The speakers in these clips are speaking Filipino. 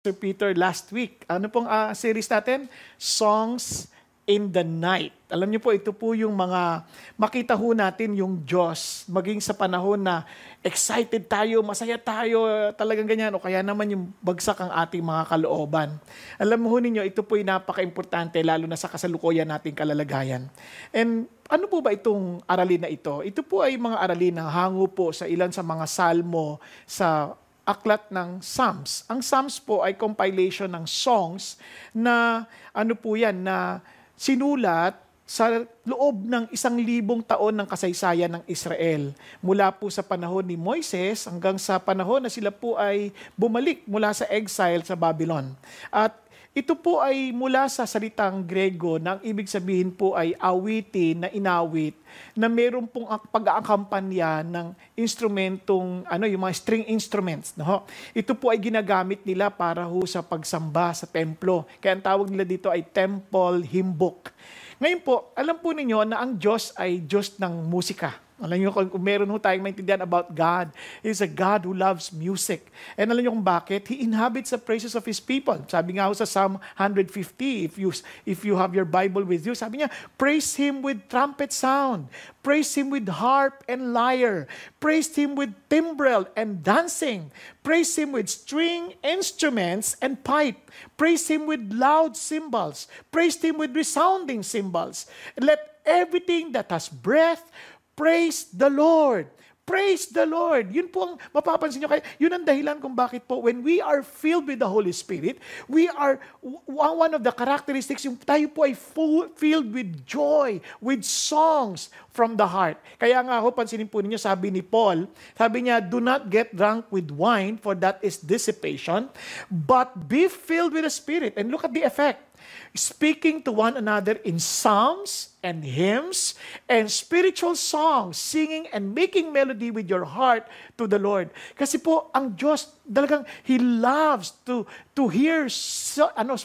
Sir Peter last week. Ano pong series natin? Songs in the Night. Alam niyo po, ito po yung mga makita ho natin yung Diyos maging sa panahon na excited tayo, masaya tayo, talagang ganyan, o kaya naman yung bagsak ang ating mga kalooban. Alam mo ho ninyo, ito po yung napaka-importante lalo na sa kasalukuyan nating kalalagayan. And ano po ba itong aralin na ito? Ito po ay mga aralin na hango po sa ilan sa mga salmo sa aklat ng Psalms. Ang Psalms po ay compilation ng songs na ano po yan, na sinulat sa loob ng 1,000 taon ng kasaysayan ng Israel. Mula po sa panahon ni Moises hanggang sa panahon na sila po ay bumalik mula sa exile sa Babylon. At ito po ay mula sa salitang Grego na ang ibig sabihin po ay awitin na inawit na meron pong pag-aakampanya ng instrumentong, yung mga string instruments. No? Ito po ay ginagamit nila para ho sa pagsamba sa templo. Kaya ang tawag nila dito ay temple hymn book. Ngayon po, alam po ninyo na ang Diyos ay Diyos ng musika. Alam niyo kung meron ho tayong maintindihan about God, He is a God who loves music. And alam niyo kung bakit? He inhabits the praises of His people. Sabi nga ho sa Psalm 150, if you have your Bible with you, sabi niya, praise Him with trumpet sound, praise Him with harp and lyre, praise Him with timbrel and dancing, praise Him with string instruments and pipe, praise Him with loud cymbals, praise Him with resounding cymbals. Let everything that has breath praise the Lord. Praise the Lord. Yun po ang mapapansin nyo. Kaya yun ang dahilan kung bakit po when we are filled with the Holy Spirit, we are, one of the characteristics, yung tayo po ay filled with joy, with songs from the heart. Kaya nga ho, pansinin po ninyo, sabi ni Paul, sabi niya, do not get drunk with wine, for that is dissipation, but be filled with the Spirit. And look at the effect. Speaking to one another in psalms and hymns and spiritual songs, singing and making melody with your heart to the Lord. Kasi po, ang Diyos, talagang He loves to hear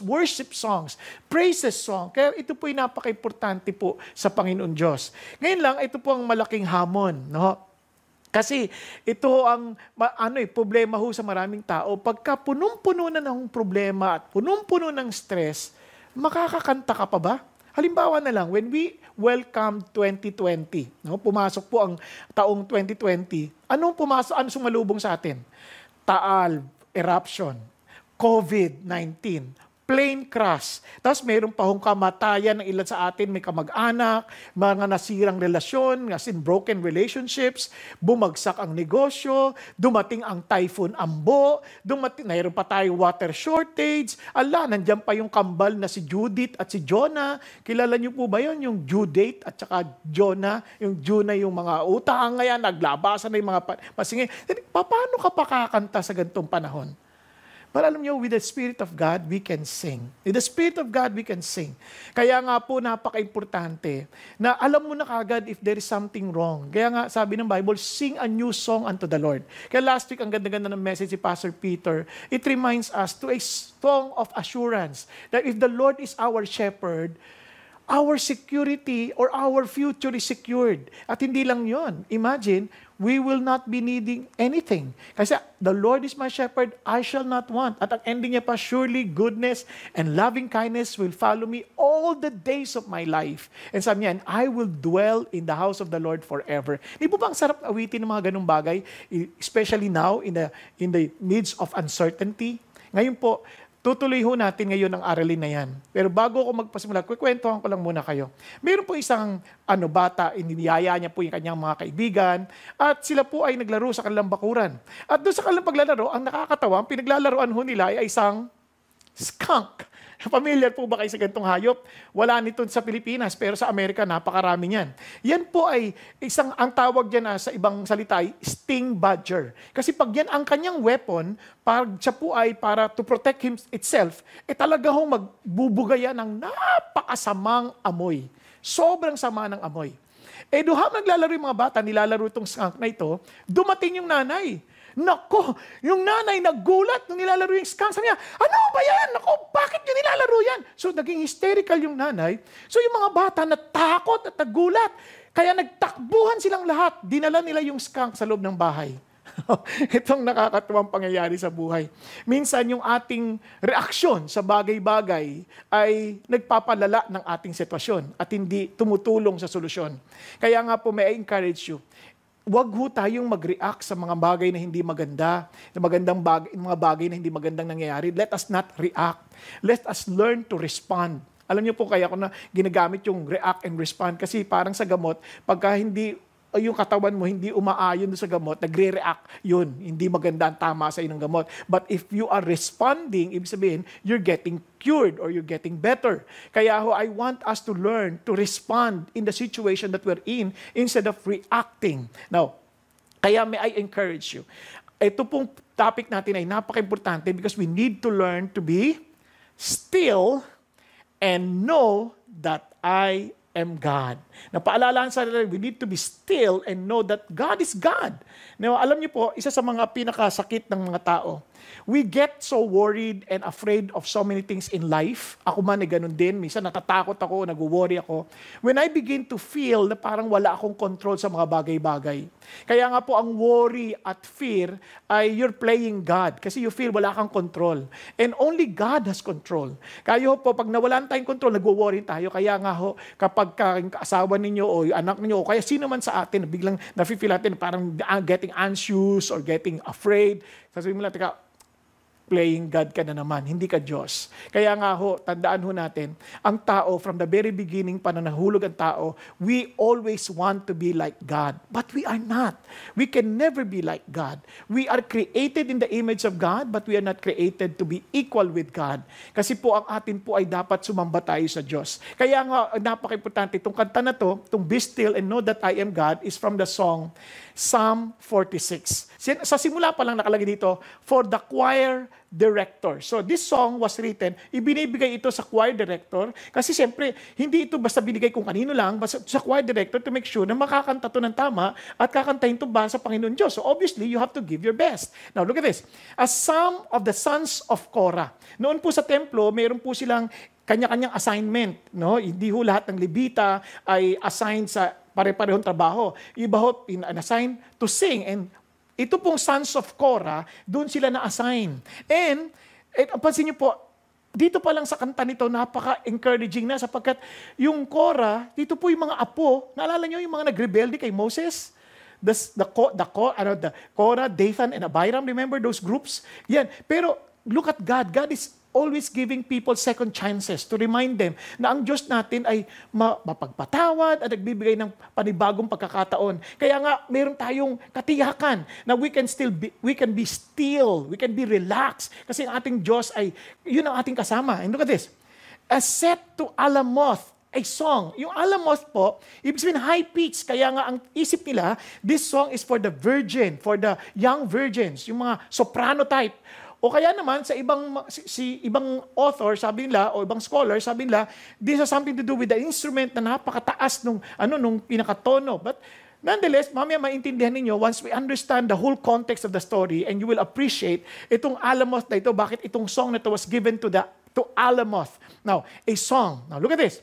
worship songs, praises song. Kaya ito po ay napaka-importante po sa Panginoon Diyos. Ngayon lang, ito po ang malaking hamon, no? Kasi ito ang problema ho sa maraming tao. Pagka punong-puno na ng problema at punong-puno ng stress, makakakanta ka pa ba? Halimbawa na lang, when we welcome 2020, no? Pumasok po ang taong 2020, ano sumalubong sa atin? Taal, eruption, COVID-19, plane crash. Tapos mayroon pa hong kamatayan ng ilan sa atin, may kamag-anak, mga nasirang relasyon, as in broken relationships, bumagsak ang negosyo, dumating ang Typhoon Ambo, mayroon pa tayo water shortage, nandiyan pa yung kambal na si Judith at si Jonah. Kilala niyo po ba yun? Yung due date at saka Jonah, yung Jonah yung mga utang ngayon, naglabasan na yung mga pasingin. Paano ka pakakanta sa ganitong panahon? But alam niyo, with the Spirit of God, we can sing. With the Spirit of God, we can sing. Kaya nga po, napaka-importante na alam mo na kagad if there is something wrong. Kaya nga, sabi ng Bible, sing a new song unto the Lord. Kaya last week, ang ganda-ganda ng message si Pastor Peter, it reminds us to a song of assurance that if the Lord is our shepherd, our security or our future is secured. At hindi lang yon. Imagine, we will not be needing anything. Kasi the Lord is my shepherd, I shall not want. At ang ending niya pa, surely goodness and loving kindness will follow me all the days of my life. And sabi niya, and I will dwell in the house of the Lord forever. Di po ba ang sarap awitin ng mga ganung bagay? Especially now, in the midst of uncertainty. Ngayon po, tutuloy ho natin ngayon ang aralin na yan. Pero bago ako magpasimula, kukwentuhan ko lang muna kayo. Meron po isang bata, iniyaya niya po yung kanyang mga kaibigan, at sila po ay naglaro sa kanilang bakuran. At doon sa kanilang paglalaro, ang nakakatawa, ang pinaglalaroan ho nila ay isang skunk. Familiar po ba kayo sa ganitong hayop? Wala nito sa Pilipinas, pero sa Amerika, napakarami niyan. Yan po ay ang tawag dyan sa ibang salita ay sting badger. Kasi pag yan ang kanyang weapon, siya po ay para to protect itself, talaga hong magbubugaya ng napakasamang amoy. Sobrang sama ng amoy. Duhang naglalaro yung mga bata, nilalaro itong skunk na ito, dumating yung nanay. Nako, yung nanay naggulat nung nilalaro yung skunk. Sabi niya, ano ba yan? Nako, bakit nyo nilalaro yan? So, naging hysterical yung nanay. So, yung mga bata natakot at nagulat. Kaya nagtakbuhan silang lahat. Dinala nila yung skunk sa loob ng bahay. Itong nakakatuwang pangyayari sa buhay. Minsan yung ating reaksyon sa bagay-bagay ay nagpapalala ng ating sitwasyon at hindi tumutulong sa solusyon. Kaya nga po may I encourage you, wag ho tayong mag-react sa mga bagay na hindi maganda, mga bagay na hindi magandang nangyayari. Let us not react. Let us learn to respond. Alam niyo po kaya ko na ginagamit yung react and respond kasi parang sa gamot, pagka hindi yung katawan mo hindi umaayon sa gamot, nagre-react yun. Hindi maganda ang tama sa inong gamot. But if you are responding, ibig sabihin, you're getting cured or you're getting better. Kaya ho, I want us to learn to respond in the situation that we're in instead of reacting. Now, kaya may I encourage you. Ito pong topic natin ay napaka-importante because we need to learn to be still and know that I am God. Napaalalahan sa natin, we need to be still and know that God is God. Now, alam niyo po, isa sa mga pinakasakit ng mga tao, we get so worried and afraid of so many things in life. Ako man ay ganun din. Minsan natatakot ako, nag-worry ako. When I begin to feel na parang wala akong control sa mga bagay-bagay. Kaya nga po ang worry at fear ay you're playing God kasi you feel wala kang control. And only God has control. Kaya po, pag nawalan tayong control, nag-worry tayo. Kaya nga ho, kapag asawa ninyo o anak ninyo o kaya sino man sa atin, biglang nafe-feel natin parang getting anxious or getting afraid. Sasabihin mo lang, teka, playing God ka na naman, hindi ka Diyos. Kaya nga ho, tandaan ho natin, ang tao, from the very beginning, pa na nahulog ang tao, we always want to be like God. But we are not. We can never be like God. We are created in the image of God, but we are not created to be equal with God. Kasi po, ang atin po ay dapat sumamba tayo sa Diyos. Kaya nga, napaka-importante, itong kanta na to, itong Be Still and Know That I Am God, is from the song Psalm 46. Sa simula pa lang nakalagay dito, for the choir director. So this song was written, ibinibigay ito sa choir director kasi siyempre hindi ito basta binigay kung kanino lang, basta sa choir director to make sure na makakanta to ng tama at kakantahin to ba sa Panginoon Diyos. So obviously, you have to give your best. Now look at this. A psalm of the sons of Korah. Noon po sa templo, mayroon po silang kanya-kanyang assignment. No? Hindi ho lahat ng Levita ay assigned sa pare-parehong trabaho. Iba ho, assign to sing. And ito pong sons of Korah, doon sila na-assign. And pansin niyo po, dito pa lang sa kanta nito, napaka-encouraging na sapagkat yung Korah, dito po yung mga apo, naalala niyo yung mga nagrebelde kay Moses? The Korah, Dathan, and Abiram, remember those groups? Yan. Pero look at God. God is always giving people second chances to remind them na ang Diyos natin ay mapagpatawad at nagbibigay ng panibagong pagkakataon. Kaya nga, meron tayong katiyakan na we can be still, we can be relaxed. Kasi ang ating Diyos ay, yun ang ating kasama. And look at this. A set to Alamoth, a song. Yung Alamoth po, ibig sabihin high pitch. Kaya nga ang isip nila, this song is for the virgin, for the young virgins, yung mga soprano type. O kaya naman sa ibang author, sabi nila, o ibang scholar, sabi nila, this has something to do with the instrument na napakataas nung pinakatono. But nonetheless, mamaya maintindihan ninyo once we understand the whole context of the story and you will appreciate itong Alamoth na ito, bakit itong song na ito was given to Alamoth. Now, a song. Now, look at this.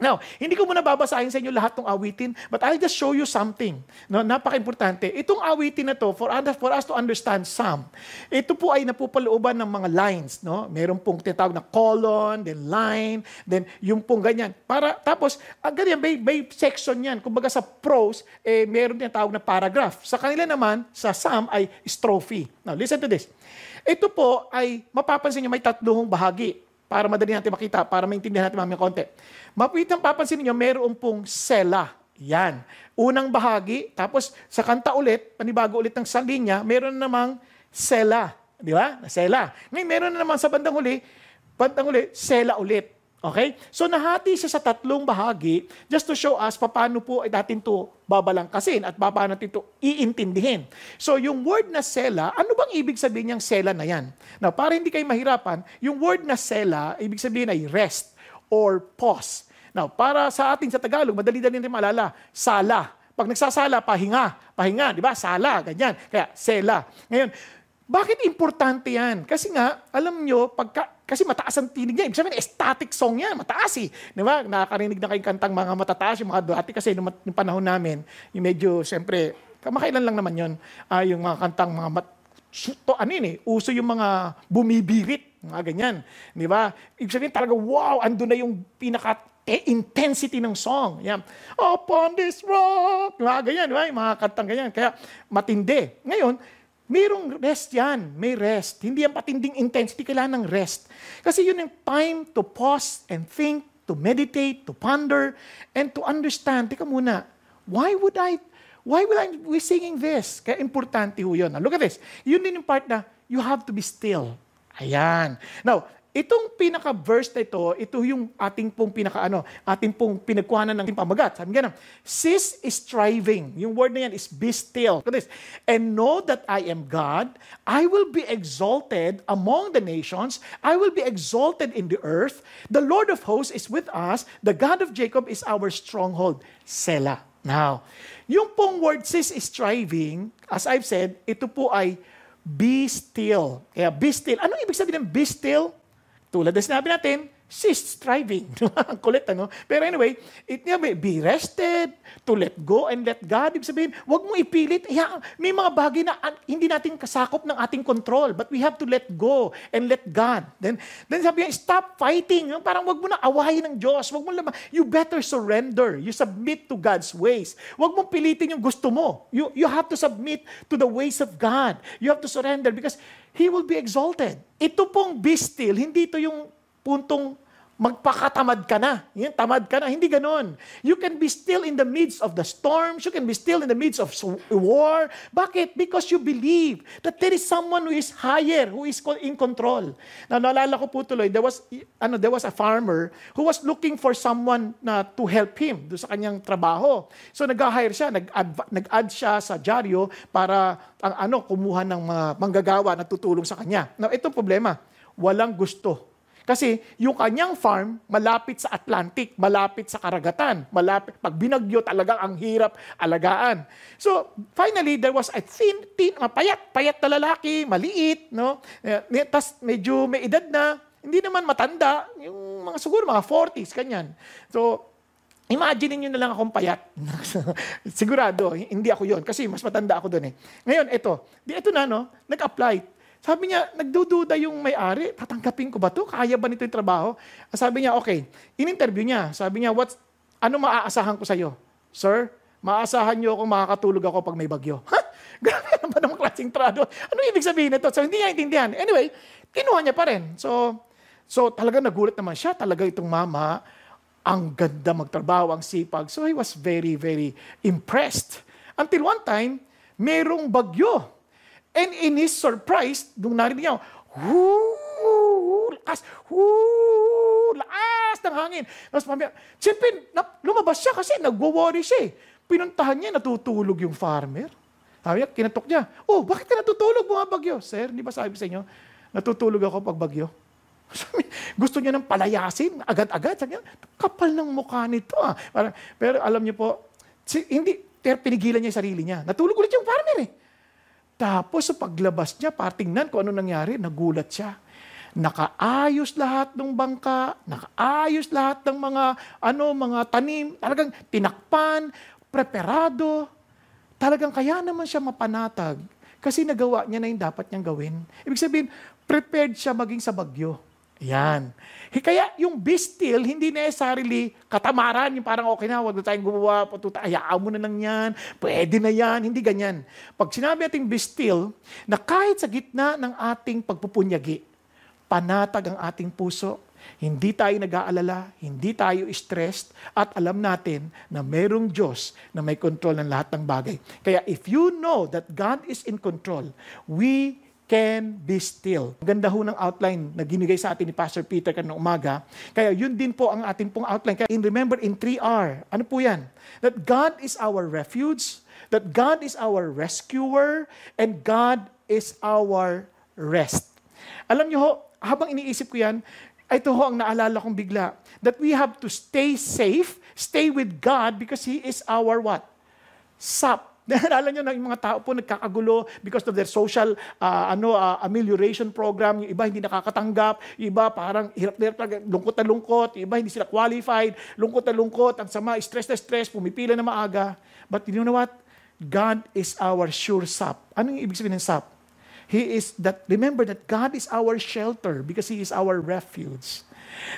Now, hindi ko muna babasahin sa inyo lahat ng awitin, but I'll just show you something. No, napaka-importante. Itong awitin na to, for us to understand Psalm, ito po ay napupalooban ng mga lines. No? Meron pong tinatawag na colon, then line, then yung pong ganyan. Tapos, ganyan, may section yan. Kumbaga sa prose, meron tinatawag na paragraph. Sa kanila naman, sa Psalm ay strophe. Now, listen to this. Ito po ay, mapapansin nyo, may tatlong bahagi. Para madali natin makita, para maintindihan natin mamaya konti. Papansin niyo, meron pong sela. Yan. Unang bahagi, tapos sa kanta ulit, panibago ulit ng isang linya, meron namang sela. Di ba? Sela. Ngayon, meron na naman sa bandang huli, sela ulit. Okay? So, nahati siya sa tatlong bahagi just to show us paano po ay natin ito babalangkasin at paano natin ito iintindihin. So, yung word na sela, ano bang ibig sabihin niyang sela na yan? Now, para hindi kayo mahirapan, yung word na sela, ibig sabihin ay rest or pause. Now, para sa ating sa Tagalog, madali-dali natin maalala, sala. Pag nagsasala, pahinga, di ba? Sala, ganyan. Kaya, sela. Ngayon, bakit importante yan? Kasi nga, alam nyo, kasi mataas ang tinig niya. Ibig sabihin, static song yan. Mataas eh. Di ba? Nakakarinig na kayong kantang mga matataas, yung mga dati kasi nung panahon namin, yung medyo, siyempre, Kamakailan lang naman yun. Yung mga kantang uso yung mga bumibirit, mga ganyan. Di ba? Ibig sabihin talaga, wow, ando na yung intensity ng song. Yan. Upon this rock, mga ganyan, di ba? Yung mga kantang ganyan. Kaya matindi. Ngayon, mayroong rest yan. May rest. Hindi yan patinding intensity, kailangan ng rest. Kasi yun yung time to pause and think, to meditate, to ponder, and to understand. Teka muna, why will I be singing this? Kaya importante ho yun. Now, look at this. Yun din yung part na you have to be still. Ayan. Now, itong pinaka-verse na ito yung ating pong ating pong pinagkuhanan ng pamagat. Sabi nga na, cease striving. Yung word na yan is be still. Look at this. And know that I am God. I will be exalted among the nations. I will be exalted in the earth. The Lord of hosts is with us. The God of Jacob is our stronghold. Selah. Now, yung pong word cease striving, as I've said, ito po ay be still. Kaya be still. Ano ibig sabihin ng be still? Tulad na sinabi natin, cease striving. Ang kulit, ano? Pero anyway, be rested, to let go and let God. Ibig sabihin, huwag mo ipilit. May mga bagay na hindi natin kasakop ng ating control, but we have to let go and let God. Then sabi niya, stop fighting. Parang huwag mo na awayin ng Diyos. Huwag mo naman. You better surrender. You submit to God's ways. Huwag mong pilitin yung gusto mo. You have to submit to the ways of God. You have to surrender because He will be exalted. Ito pong be still, hindi ito yung puntong magpakatamad ka na. Yan, tamad ka na. Hindi ganon. You can be still in the midst of the storms. You can be still in the midst of war. Bakit? Because you believe that there is someone who is higher, who is in control. Now, naalala ko po tuloy, there was a farmer who was looking for someone to help him do sa kanyang trabaho. So, nag-hire siya, nag-add siya sa dyaryo para kumuha ng mga manggagawa na tutulong sa kanya. Now, itong problema, walang gusto. Kasi yung kanyang farm, malapit sa Atlantic, malapit sa karagatan, pag binagyo talagang ang hirap alagaan. So, finally, there was a payat na lalaki, maliit, no? Tas medyo may edad na, hindi naman matanda, yung siguro mga 40s, kanyan. So, imagine niyo na lang akong payat. Sigurado, hindi ako yon kasi mas matanda ako doon eh. Ngayon, ito na, no? Nag-apply. Sabi niya, nagdududa yung may-ari, tatanggapin ko ba to? Kaya ba nito yung trabaho? Sabi niya, okay. In-interview niya, sabi niya, ano maaasahan ko sa'yo? Sir, maaasahan niyo kung makakatulog ako pag may bagyo. Ha? Grabe naman ba namang klaseng trado? Ano ibig sabihin nito? So, hindi niya intindihan. Anyway, kinuha niya pa rin. So talaga nagulat naman siya. Talaga itong mama, ang ganda magtrabaho, ang sipag. So, he was very, very impressed. Until one time, merong bagyo. And in his surprise, nung narinig niya, lakas ng hangin. Tapos siyempre, lumabas siya kasi nagwo-worry siya eh. Pinuntahan niya, natutulog yung farmer. Sabi niya, kinatok niya, bakit ka natutulog mga bagyo? Sir, di ba sabi sa inyo, natutulog ako pag bagyo? Gusto niya nang palayasin, agad-agad. Sabi niya, kapal ng mukha nito ah. Pero alam niyo po, pero pinigilan niya yung sarili niya. Natulog ulit yung farmer eh. Tapos sa paglabas niya, tingnan kung ano nangyari, nagulat siya. Nakaayos lahat ng bangka, nakaayos lahat ng mga tanim, talagang tinakpan, preparado. Talagang kaya naman siya mapanatag kasi nagawa niya na yung dapat niyang gawin. Ibig sabihin, prepared siya maging sa bagyo. Yan. Kaya yung be still, hindi necessarily katamaran, yung parang okay na, wag na tayong gumawa, hayaan mo na lang yan, pwede na yan, hindi ganyan. Pag sinabi natin be still, na kahit sa gitna ng ating pagpupunyagi, panatag ang ating puso, hindi tayo nag-aalala, hindi tayo stressed, at alam natin na merong Diyos na may control ng lahat ng bagay. Kaya if you know that God is in control, we can be still. Ganda ho ng outline na ginigay sa atin ni Pastor Peter kanina umaga. Kaya yun din po ang ating pong outline. Kaya remember in 3R, ano po yan? That God is our refuge, that God is our rescuer, and God is our rest. Alam niyo ho, habang iniisip ko yan, ito ho ang naalala kong bigla, that we have to stay safe, stay with God because He is our what? SAP. Naalala nyo na yung mga tao po nagkakagulo because of their social amelioration program. Yung iba hindi nakakatanggap. Yung iba parang hirap na hirap, lungkot na lungkot. Yung iba hindi sila qualified. Lungkot na lungkot. Ang sama, stress na stress. Pumipila na maaga. But you know what? God is our sure sap. Anong ibig sabihin ng sap? Remember that God is our shelter because He is our refuge.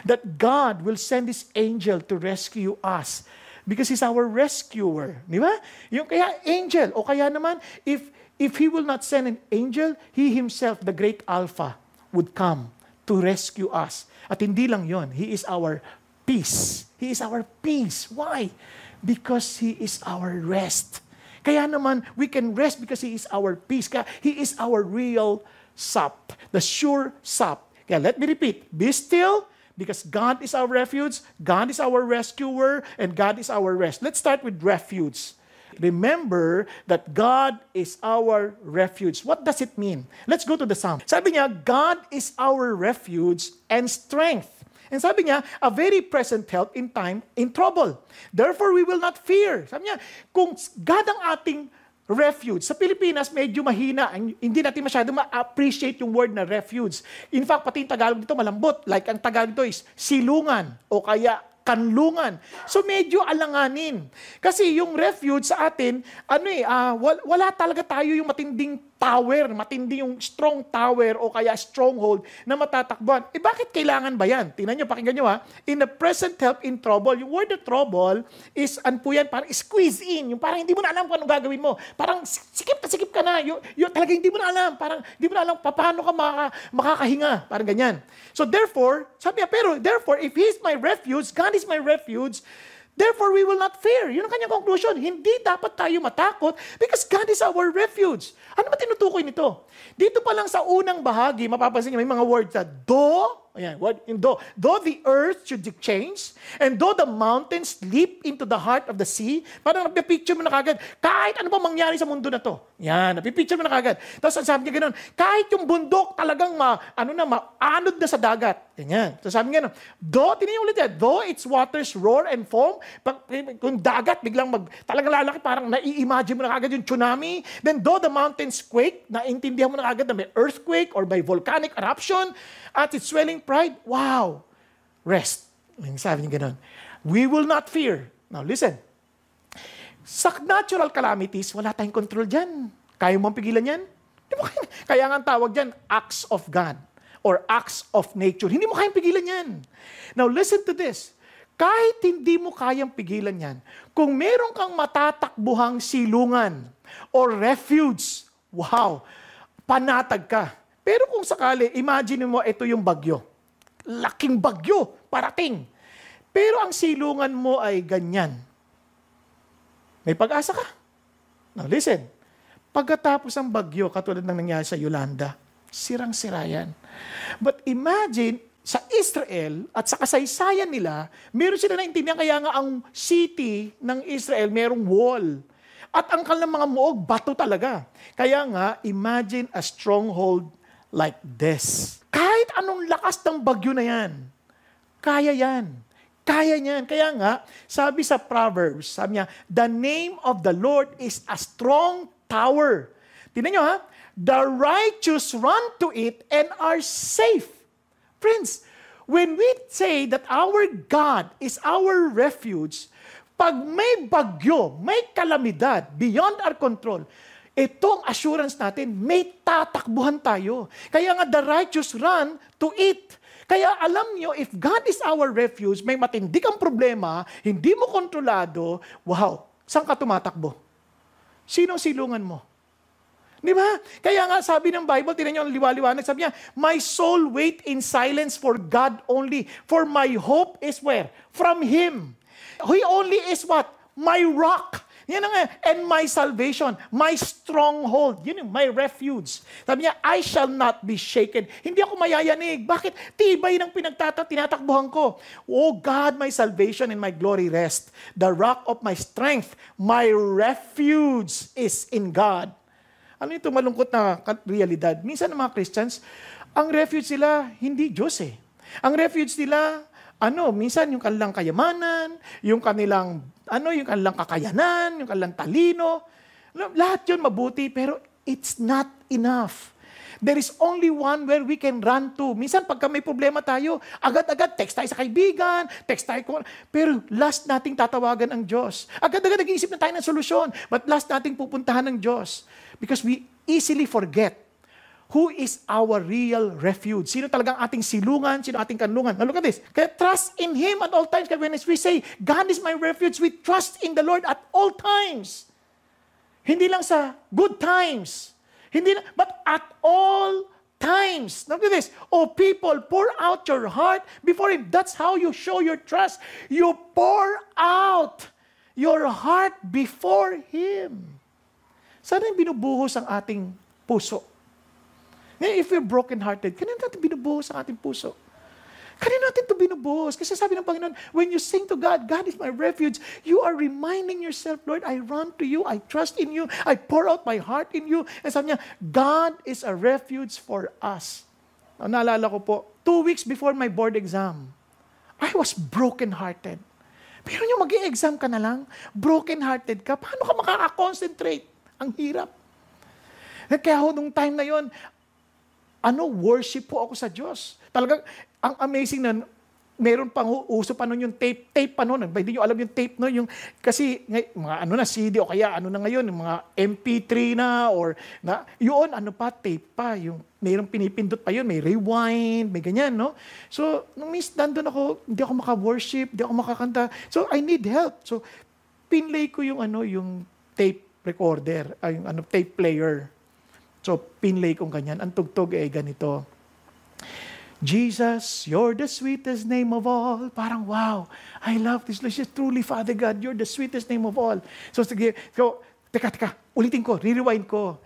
That God will send His angel to rescue us because He's our rescuer. Di ba? Yung kaya angel, o kaya naman, if He will not send an angel, He Himself, the great Alpha, would come to rescue us. At hindi lang yon, He is our peace. He is our peace. Why? Because He is our rest. Kaya naman, we can rest because He is our peace. Kaya He is our real sap, the sure sap. Kaya let me repeat, be still, because God is our refuge, God is our rescuer, and God is our rest. Let's start with refuge. Remember that God is our refuge. What does it mean? Let's go to the Psalm. Sabi niya, God is our refuge and strength. And sabi niya, a very present help in time in trouble. Therefore, we will not fear. Sabi niya, kung God ang ating refuge, sa Pilipinas medyo mahina, hindi natin masyado ma-appreciate yung word na refuge. In fact, pati yung Tagalog dito malambot. Like ang Tagalog dito is silungan o kaya kanlungan. So medyo alanganin. Kasi yung refuge sa atin, wala talaga tayo yung matinding tower, matindi yung strong tower o kaya stronghold na matatakbuhan. Bakit kailangan ba yan? Tingnan nyo, pakinggan nyo ha. In the present help in trouble, yung word na trouble is, parang squeeze in. Yung parang hindi mo na alam kung anong gagawin mo. Parang sikip ka na. Yung talaga hindi mo na alam. Parang hindi mo na alam paano ka makakahinga. Parang ganyan. So therefore, sabi niya, therefore, if He is my refuge, God is my refuge, therefore, we will not fear. Yun ang kanyang conclusion. Hindi dapat tayo matakot because God is our refuge. Ano ba tinutukoy nito? Dito pa lang sa unang bahagi, mapapansin niyo may mga words na though the earth should change, and though the mountains leap into the heart of the sea, parang napipicture mo na kagad, kahit ano pa mangyari sa mundo na to. Yan, napipicture mo na kagad. Tapos sabi niya gano'n, kahit yung bundok talagang maanod na sa dagat. Ganyan. So sabi niya gano'n, though its waters roar and foam, kung dagat biglang talagang lalaki, parang nai-imagine mo na kagad yung tsunami, then though the mountains quake, naintindihan mo na kagad na may earthquake or may volcanic eruption, at its swelling pride, wow, rest. Sabi niya gano'n, we will not fear. Now listen, sa natural calamities, wala tayong control dyan. Kaya mo pigilan yan? Kaya nga ang tawag dyan, acts of God or acts of nature. Hindi mo kayang pigilan yan. Now listen to this. Kahit hindi mo kayang pigilan yan, kung meron kang matatakbuhang silungan or refuge, wow, panatag ka. Pero kung sakali, imagine mo ito yung bagyo. Laking bagyo, parating. Pero ang silungan mo ay ganyan. May pag-asa ka. Now listen, pagkatapos ng bagyo, katulad ng nangyari sa Yolanda, sirang-sira yan. But imagine, sa Israel at sa kasaysayan nila, meron sila naintindihan kaya nga ang city ng Israel merong wall. At ang kanilang mga muog, bato talaga. Kaya nga, imagine a stronghold like this. Kahit anong lakas ng bagyo na yan, kaya yan. Kaya niyan. Kaya nga, sabi sa Proverbs, sabi niya, the name of the Lord is a strong tower. Tingnan nyo ha, the righteous run to it and are safe. Friends, when we say that our God is our refuge, pag may bagyo, may kalamidad beyond our control, itong assurance natin, may tatakbuhan tayo. Kaya nga the righteous run to it. Kaya alam nyo, if God is our refuge, may matindi kang problema, hindi mo kontrolado, wow, saan ka tumatakbo? Sinong silungan mo? Di ba? Kaya nga sabi ng Bible, tinan nyo ang liwaliwanag, sabi niya, my soul wait in silence for God only, for my hope is where? From Him. He only is what? My rock. Yan nga, and my salvation, my stronghold, yun yung my refuge. Sabi niya, I shall not be shaken. Hindi ako mayayanig. Bakit? Tibay ng tinatakbuhan ko. Oh God, my salvation and my glory rest. The rock of my strength, my refuge is in God. Ano ito malungkot na realidad? Minsan ng mga Christians, ang refuge sila, hindi Diyos eh. Ang refuge nila, minsan yung kanilang kayamanan, yung kanilang kakayanan, yung kanilang talino. Lahat yun mabuti, pero it's not enough. There is only one where we can run to. Minsan, pagka may problema tayo, agad-agad, text tayo sa kaibigan, text tayo kung... Pero last nating tatawagan ang Diyos. Agad-agad nag-iisip na tayo ng solusyon, but last nating pupuntahan ng Diyos. Because we easily forget who is our real refuge. Sino talagang ating silungan, sino ating kanlungan. Now look at this. Kaya trust in Him at all times. Kaya when we say, God is my refuge, we trust in the Lord at all times. Hindi lang sa good times. Hindi na, but at all times. Look at this. Oh, people, pour out your heart before Him. That's how you show your trust. You pour out your heart before Him. Saan yung binubuhos ang ating puso? If we're broken-hearted, kanina natin binubuhos ang ating puso? Kanina natin ito binubuhos? Kasi sabi ng Panginoon, when you sing to God, God is my refuge, you are reminding yourself, Lord, I run to you, I trust in you, I pour out my heart in you. And sabi niya, God is a refuge for us. Naalala ko po, 2 weeks before my board exam, I was broken-hearted. Pero yung mag-i-exam ka na lang, broken-hearted ka, paano ka makaka-concentrate? Ang hirap. Kaya nung time na yon, worship po ako sa Diyos. Talagang, ang amazing na, meron pang uso pa nun yung tape pa nun. Hindi nyo alam yung tape no? Kasi, mga CD o kaya na ngayon, yung mga MP3 na, or, yun, tape pa. Yung, mayroong pinipindot pa yun, may rewind, may ganyan, no? So, nung nandun ako, hindi ako maka-worship, hindi ako makakanta. So, I need help. So, pinlay ko yung, yung tape recorder, yung tape player. So, pinlay kong ganyan. Ang tugtog ganito. Jesus, you're the sweetest name of all. Parang, wow, I love this. Truly, Father God, you're the sweetest name of all. So, sige, teka, ulitin ko, rewind ko.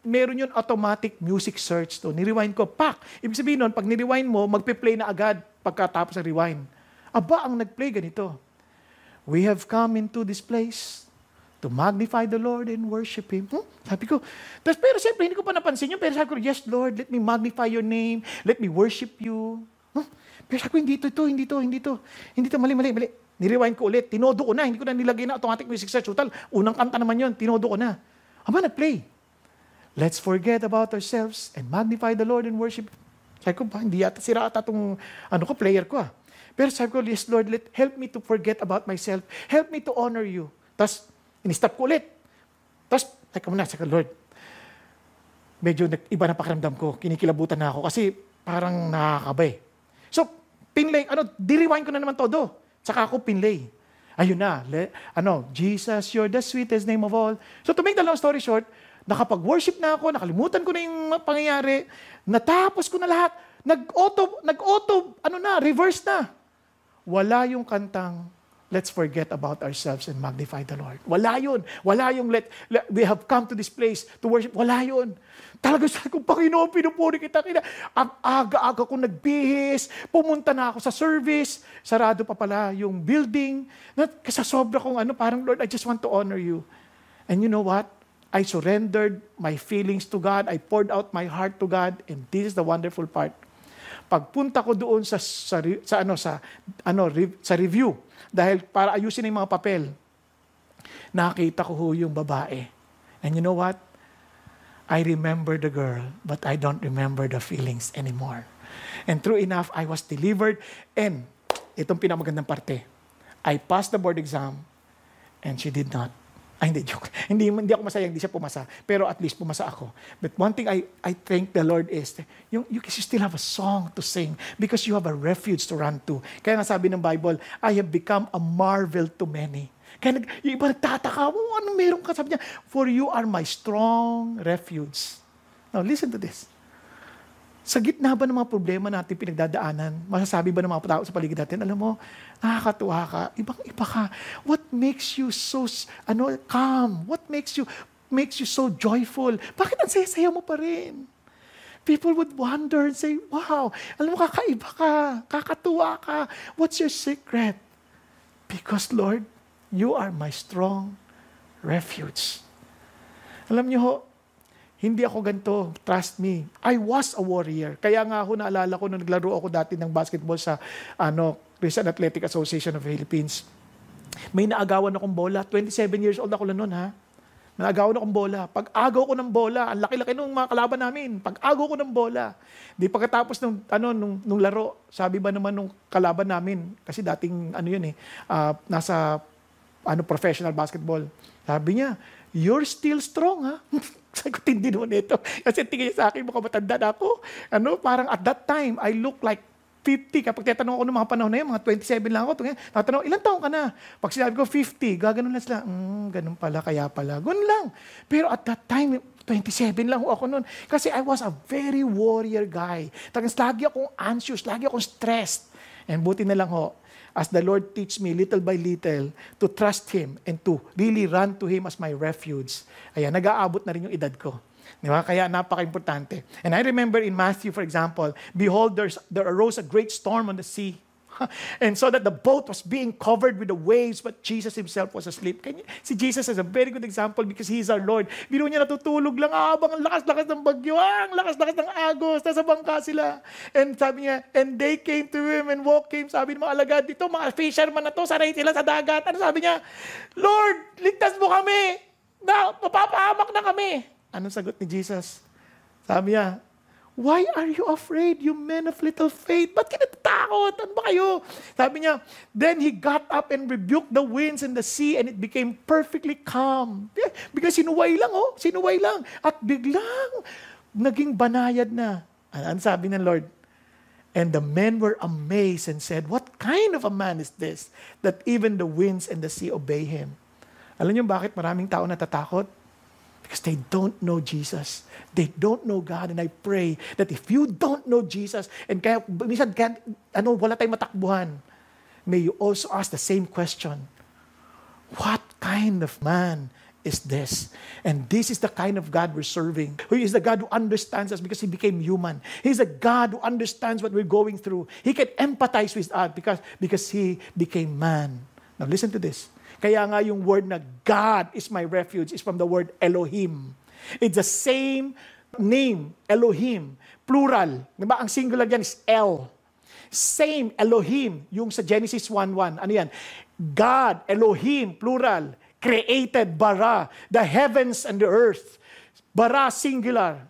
Meron yun automatic music search to. Ni-rewind ko, pak! Ibig sabihin nun, pag ni-rewind mo, magpe-play na agad pagkatapos ng rewind. Aba, ang nag-play ganito. We have come into this place to magnify the Lord and worship Him. Sabi ko, pero siyempre, hindi ko pa napansin yun. Pero sabi ko, yes, Lord, let me magnify your name. Let me worship you. Pero sabi ko, hindi to, mali. Nirewind ko ulit. Tinodo ko na. Hindi ko na nilagay na automatic music search. Total, unang kanta naman yun. Tinodo ko na. Aba, nag-play. Let's forget about ourselves and magnify the Lord and worship. Sabi ko, hindi yata, sira ata itong, player ko. Pero sabi ko, yes, Lord, help me to forget about myself. Help me to honor you. Tapos, in-stop ko ulit. Tapos, teka muna, Lord, medyo iba na pakiramdam ko. Kinikilabutan na ako kasi parang nakakabay. So, pinlay, di-rewind ko na naman todo. Saka ako pinlay. Ayun na, Jesus, you're the sweetest name of all. So, to make the long story short, nakapag-worship na ako, nakalimutan ko na yung pangyayari, natapos ko na lahat, reverse na. Wala yung kantang, let's forget about ourselves and magnify the Lord. Wala yun. Wala yung we have come to this place to worship. Wala yun. Talaga sabi ko, Panginoon, pinupuri kita. Ang aga-aga ko nagbihis, pumunta na ako sa service, sarado pa pala yung building. Kasi sobra kong parang, Lord, I just want to honor you. And you know what? I surrendered my feelings to God. I poured out my heart to God. And this is the wonderful part. Pagpunta ko doon sa review, dahil para ayusin yung mga papel, nakita ko yung babae. And you know what? I remember the girl, but I don't remember the feelings anymore. And true enough, I was delivered. And itong pinamagandang parte, I passed the board exam, and she did not. Hindi, joke. Hindi ako masaya, hindi siya pumasa. Pero at least pumasa ako. But one thing I thank the Lord is, you still have a song to sing because you have a refuge to run to. Kaya nga sabi ng Bible, I have become a marvel to many. Kaya yung iba nagtataka, ano meron ka? Sabi niya, for you are my strong refuge. Now listen to this. Sa gitna ba ng mga problema natin pinagdadaanan, masasabi ba ng mga tao sa paligid natin, alam mo, nakakatuwa ka, ibang-iba ka. What makes you so calm? What makes you so joyful? Bakit ang saya-saya mo pa rin? People would wonder and say, wow, alam mo, kakaiba ka, kakatuwa ka. What's your secret? Because, Lord, you are my strong refuge. Alam niyo ho, hindi ako ganito, trust me. I was a warrior. Kaya nga ako naalala ko nung naglaro ako dati ng basketball sa Christian Athletic Association of Philippines. May naagawan akong bola. 27 years old ako lang noon, ha? Nagawa akong bola. Pag-agaw ko ng bola, ang laki-laki nung mga kalaban namin. Pag-agaw ko ng bola. Di pagkatapos nung laro, sabi ba naman nung kalaban namin, kasi dating nasa professional basketball. Sabi niya, "You're still strong, ha?" Sabi ko, tindi naman ito. Kasi tingin niya sa akin, mukhang matanda na ako. Parang at that time, I look like 50. Kapag tinatanong ako ng mga panahon na yun, mga 27 lang ako. Tatanong, ilang taong ka na? Pag sinabi ko 50, gaganon lang sila. Ganun pala, kaya pala. Ganun lang. Pero at that time, 27 lang ako noon. Kasi I was a very warrior guy. Lagi akong anxious, lagi akong stressed. And buti na lang as the Lord teach me little by little to trust Him and to really run to Him as my refuge. Ayan, nag-aabot na rin yung edad ko. Di ba? Kaya napaka-importante. And I remember in Matthew, for example, behold, there arose a great storm on the sea. And so that the boat was being covered with the waves, but Jesus Himself was asleep. Si Jesus is a very good example because He is our Lord. Biro niya natutulog lang habang ang lakas-lakas ng bagyo, ang lakas-lakas ng agos, nasa bangka sila. And sabi niya, and they came to Him and walked Him. Sabi ng mga alagad, dito mga fisherman na to, sanay sila sa dagat. Ano sabi niya? Lord, ligtas mo kami! Mapapahamak na kami! Anong sagot ni Jesus? Sabi niya, why are you afraid, you men of little faith? Ba't kayo natatakot? Ano ba kayo? Sabi niya, then He got up and rebuked the winds and the sea and it became perfectly calm. Because sinuway lang. At biglang, naging banayad na. Ano sabi ng Lord? And the men were amazed and said, what kind of a man is this, that even the winds and the sea obey Him? Alam niyo bakit maraming tao natatakot? Because they don't know Jesus. They don't know God. And I pray that if you don't know Jesus, and kaya minsan wala tayong matakbuhan, may you also ask the same question. What kind of man is this? And this is the kind of God we're serving. Who is the God who understands us because He became human. He's a God who understands what we're going through. He can empathize with us because He became man. Now listen to this. Kaya nga yung word na God is my refuge is from the word Elohim. It's the same name, Elohim, plural. Diba? Ang singular yan is El. Same Elohim, yung sa Genesis 1:1. Ano yan? God, Elohim, plural, created, bara, the heavens and the earth. Bara, singular.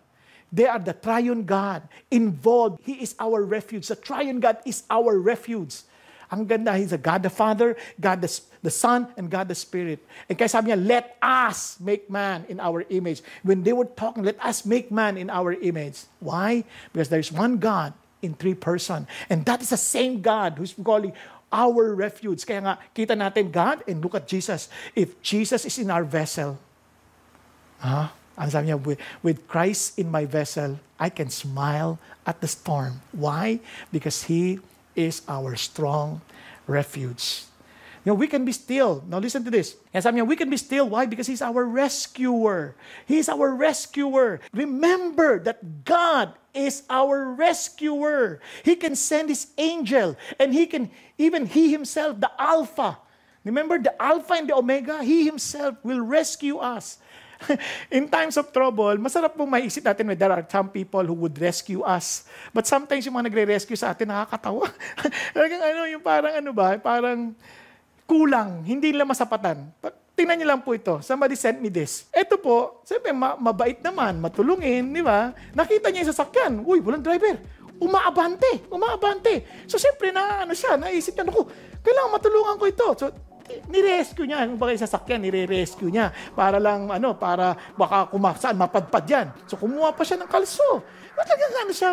They are the triune God involved. He is our refuge. The triune God is our refuge. Ang ganda, He's a God the Father, God the Son, and God the Spirit. And kaya sabi niya, let us make man in our image. When they were talking, let us make man in our image. Why? Because there's one God in three persons. And that is the same God who's calling our refuge. Kaya nga, kita natin God and look at Jesus. If Jesus is in our vessel, ang sabi niya, with Christ in my vessel, I can smile at the storm. Why? Because He is our strong refuge. We can be still. Now listen to this. And sabi niya, we can be still. Why? Because He's our rescuer. He's our rescuer. Remember that God is our rescuer. He can send His angel. And He Himself, the Alpha. Remember, the Alpha and the Omega, He Himself will rescue us. In times of trouble, masarap pong maiisip natin there are some people who would rescue us. But sometimes yung mga nagre-rescue sa atin, nakakatawa. Yung parang kulang, hindi nila masapatan. Tingnan niyo lang po ito. Somebody sent me this. Ito po, siyempre mabait naman, matulungin, di ba? Nakita niya yung sasakyan. Uy, walang driver. Umaabante. So siyempre naisip niya, naku, kailangan matulungan ko ito. So ni-rescue niya, yung bagay sasakyan, nire-rescue niya para lang, para baka kumakasaan, mapadpad yan. So kumuha pa siya ng kalso. Talagang siya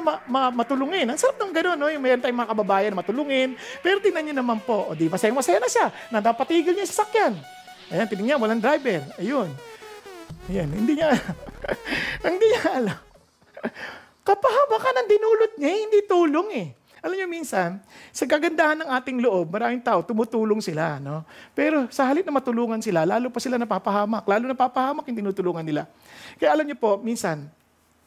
matulungin. Ang sarap ng gano'n, yung mayroon tayong mga kababayan na matulungin. Pero tingnan niyo naman po, di masayang-masaya na siya, na napatigil niya yung sasakyan. Ayan, tingnan niya, walang driver. Ayun. Ayan, hindi niya alam. Kapahaba ka ng dinulot niya, hindi tulong eh. Alam niyo minsan, sa kagandahan ng ating loob, maraming tao, tumutulong sila. No? Pero sa halip na matulungan sila, lalo pa sila napapahamak. Lalo napapahamak yung tinutulungan nila. Kaya alam niyo po, minsan,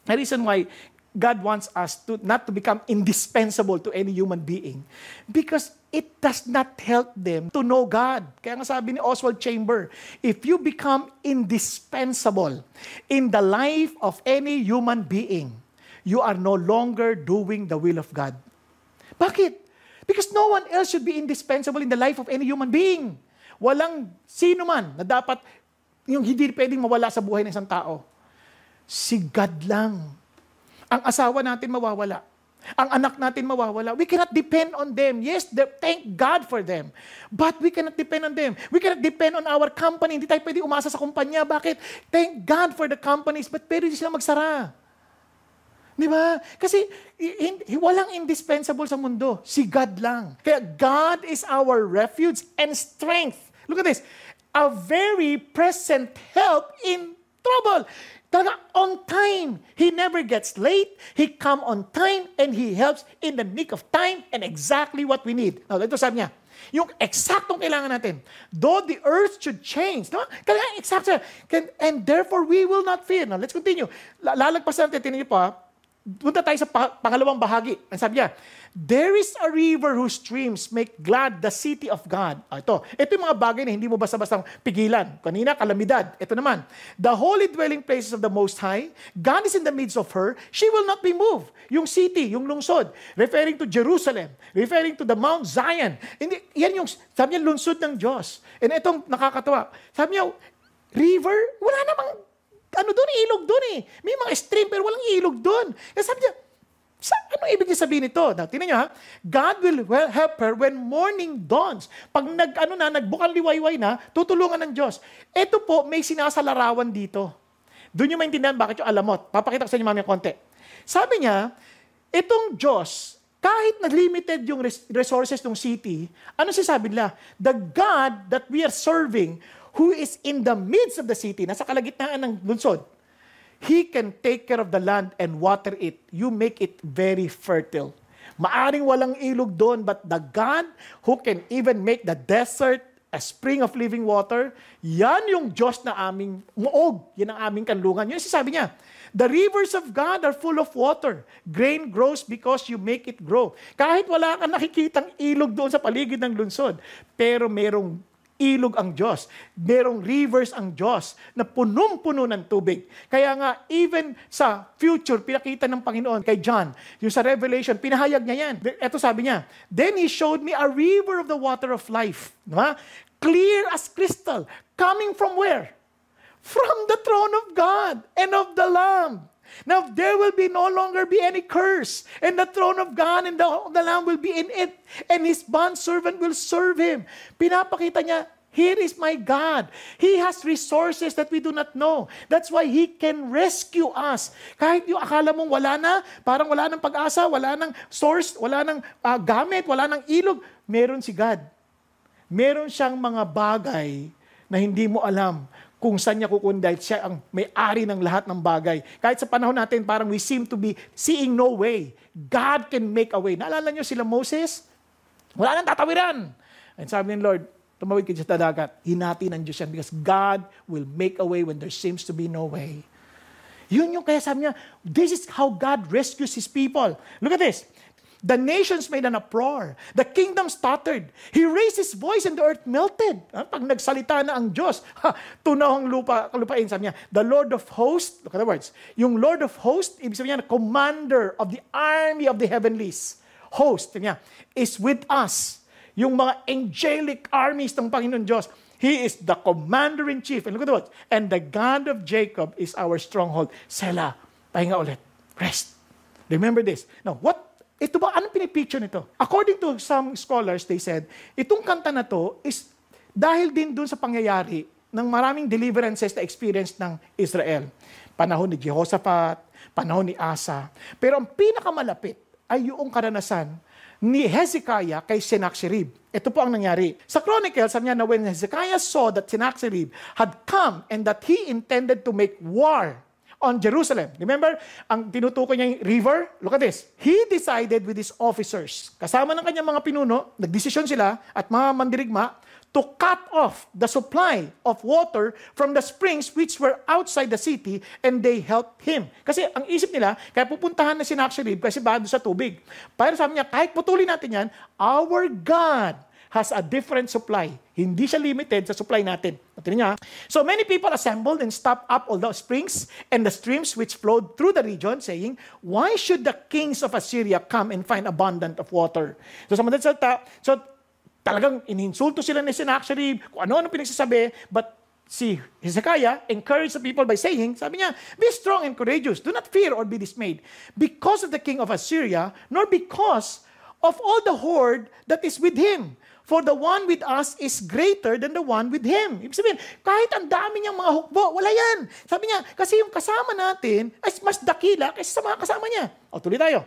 the reason why God wants us not to become indispensable to any human being, because it does not help them to know God. Kaya nga sabi ni Oswald Chamber, if you become indispensable in the life of any human being, you are no longer doing the will of God. Bakit? Because no one else should be indispensable in the life of any human being. Walang sino man na dapat yung hindi pwedeng mawala sa buhay ng isang tao? Si God lang. Ang asawa natin mawawala. Ang anak natin mawawala. We cannot depend on them. Yes, thank God for them. But we cannot depend on them. We cannot depend on our company. Hindi tayo pwede umasa sa kumpanya. Bakit? Thank God for the companies, but pwede sila magsara. Di ba? Kasi walang indispensable sa mundo. Si God lang. Kaya God is our refuge and strength. Look at this. A very present help in trouble. Talaga, on time. He never gets late. He come on time and He helps in the nick of time and exactly what we need. Now, ito sabi niya, yung eksaktong kailangan natin. Though the earth should change. No? Kaya exact siya. And therefore, we will not fear. Now, let's continue. Lalagpasan natin, tingnan niyo po, punta tayo sa pangalawang bahagi. Ang sabi niya, there is a river whose streams make glad the city of God. Ito yung mga bagay na hindi mo basta-basta pigilan. Kanina, kalamidad. Ito naman, the holy dwelling places of the Most High, God is in the midst of her, she will not be moved. Yung city, yung lungsod, referring to Jerusalem, referring to the Mount Zion. Hindi, yan yung, sabi niya, lungsod ng Diyos. And itong nakakatawa, sabi niya, river, wala namang, doon, ilog doon eh. May mga stream, pero walang ilog doon. Kaya sabi niya, ano ibig niya sabihin nito? Now, tingnan niyo ha, God will help her when morning dawns. Pag nagbukang liwayway na, tutulungan ng Diyos. Ito po, may sinasalarawan dito. Doon niyo maintindihan bakit yung alamot. Papakita ko sa inyo mamaya konti. Sabi niya, itong Diyos, kahit na limited yung resources ng city, ano sinasabi nila? The God that we are serving, who is in the midst of the city, nasa kalagitnaan ng lungsod, He can take care of the land and water it. You make it very fertile. Maaring walang ilog doon, but the God who can even make the desert a spring of living water, yan yung Diyos na aming muog. Yan ang aming kanlungan. Yun sabi niya, the rivers of God are full of water. Grain grows because you make it grow. Kahit wala kang nakikitang ilog doon sa paligid ng lungsod, pero merong ilog ang Diyos. Merong rivers ang Diyos na punong-puno ng tubig. Kaya nga, even sa future, pinakita ng Panginoon kay John, yung sa Revelation, pinahayag niya yan. Ito sabi niya, then He showed me a river of the water of life. Diba? Clear as crystal. Coming from where? From the throne of God and of the Lamb. Now, there will no longer be any curse. And the throne of God and the Lamb will be in it. And His bondservant will serve Him. Pinapakita niya, here is my God. He has resources that we do not know. That's why He can rescue us. Kahit yung akala mong wala na, parang wala ng pag-asa, wala ng source, wala ng gamit, wala ng ilog, meron si God. Meron siyang mga bagay na hindi mo alam kung saan niya kukunin dahil siya ang may-ari ng lahat ng bagay. Kahit sa panahon natin, parang we seem to be seeing no way. God can make a way. Naalala niyo sila Moses? Wala nang tatawiran. And sabi ng Lord, tumawid ka sa dagat. Hinati ng Diyos yan because God will make a way when there seems to be no way. Yun yung kaya sabi niya, this is how God rescues His people. Look at this. The nations made an uproar. The kingdom stuttered. He raised His voice and the earth melted. Pag nagsalita na ang Diyos, tunaw ang kalupain. Sabi niya, the Lord of hosts, look at the words, yung Lord of hosts, ibig sabihin niya, commander of the army of the heavenlies. Host, sabi niya, is with us. Yung mga angelic armies ng Panginoon Diyos. He is the commander-in-chief. And look at the words, and the God of Jacob is our stronghold. Selah, pahinga ulit. Rest. Remember this. Now, ito ba, anong pinipicture nito? According to some scholars, they said, itong kanta na to is dahil din dun sa pangyayari ng maraming deliverances na experience ng Israel. Panahon ni Jehoshaphat, panahon ni Asa. Pero ang pinakamalapit ay yung karanasan ni Hezekiah kay Sennacherib. Ito po ang nangyari. Sa Chronicles, sabi niya na when Hezekiah saw that Sennacherib had come and that he intended to make war on Jerusalem. Remember, ang tinutukoy niya yung river? Look at this. He decided with his officers, kasama ng kanyang mga pinuno, nagdesisyon sila at mga mandirigma, to cut off the supply of water from the springs which were outside the city, and they helped him. Kasi ang isip nila, kaya pupuntahan na si Sennacherib kasi bado sa tubig. Pero sabi niya, kahit putulin natin yan, our God has a different supply. Hindi siya limited sa supply natin. Niya. So many people assembled and stopped up all the springs and the streams which flowed through the region, saying, why should the kings of Assyria come and find abundant of water? So sa madaling salita, talagang ininsulto sila ni Sennacherib, kung ano-ano pinagsasabi, but si Hezekiah encouraged the people by saying, sabi niya, "Be strong and courageous. Do not fear or be dismayed because of the king of Assyria, nor because of all the horde that is with him. For the one with us is greater than the one with him." Ibig sabihin, kahit ang dami niyang mga hukbo, wala yan. Sabi niya, kasi yung kasama natin ay mas dakila kaysa sa mga kasama niya. O, tuloy tayo.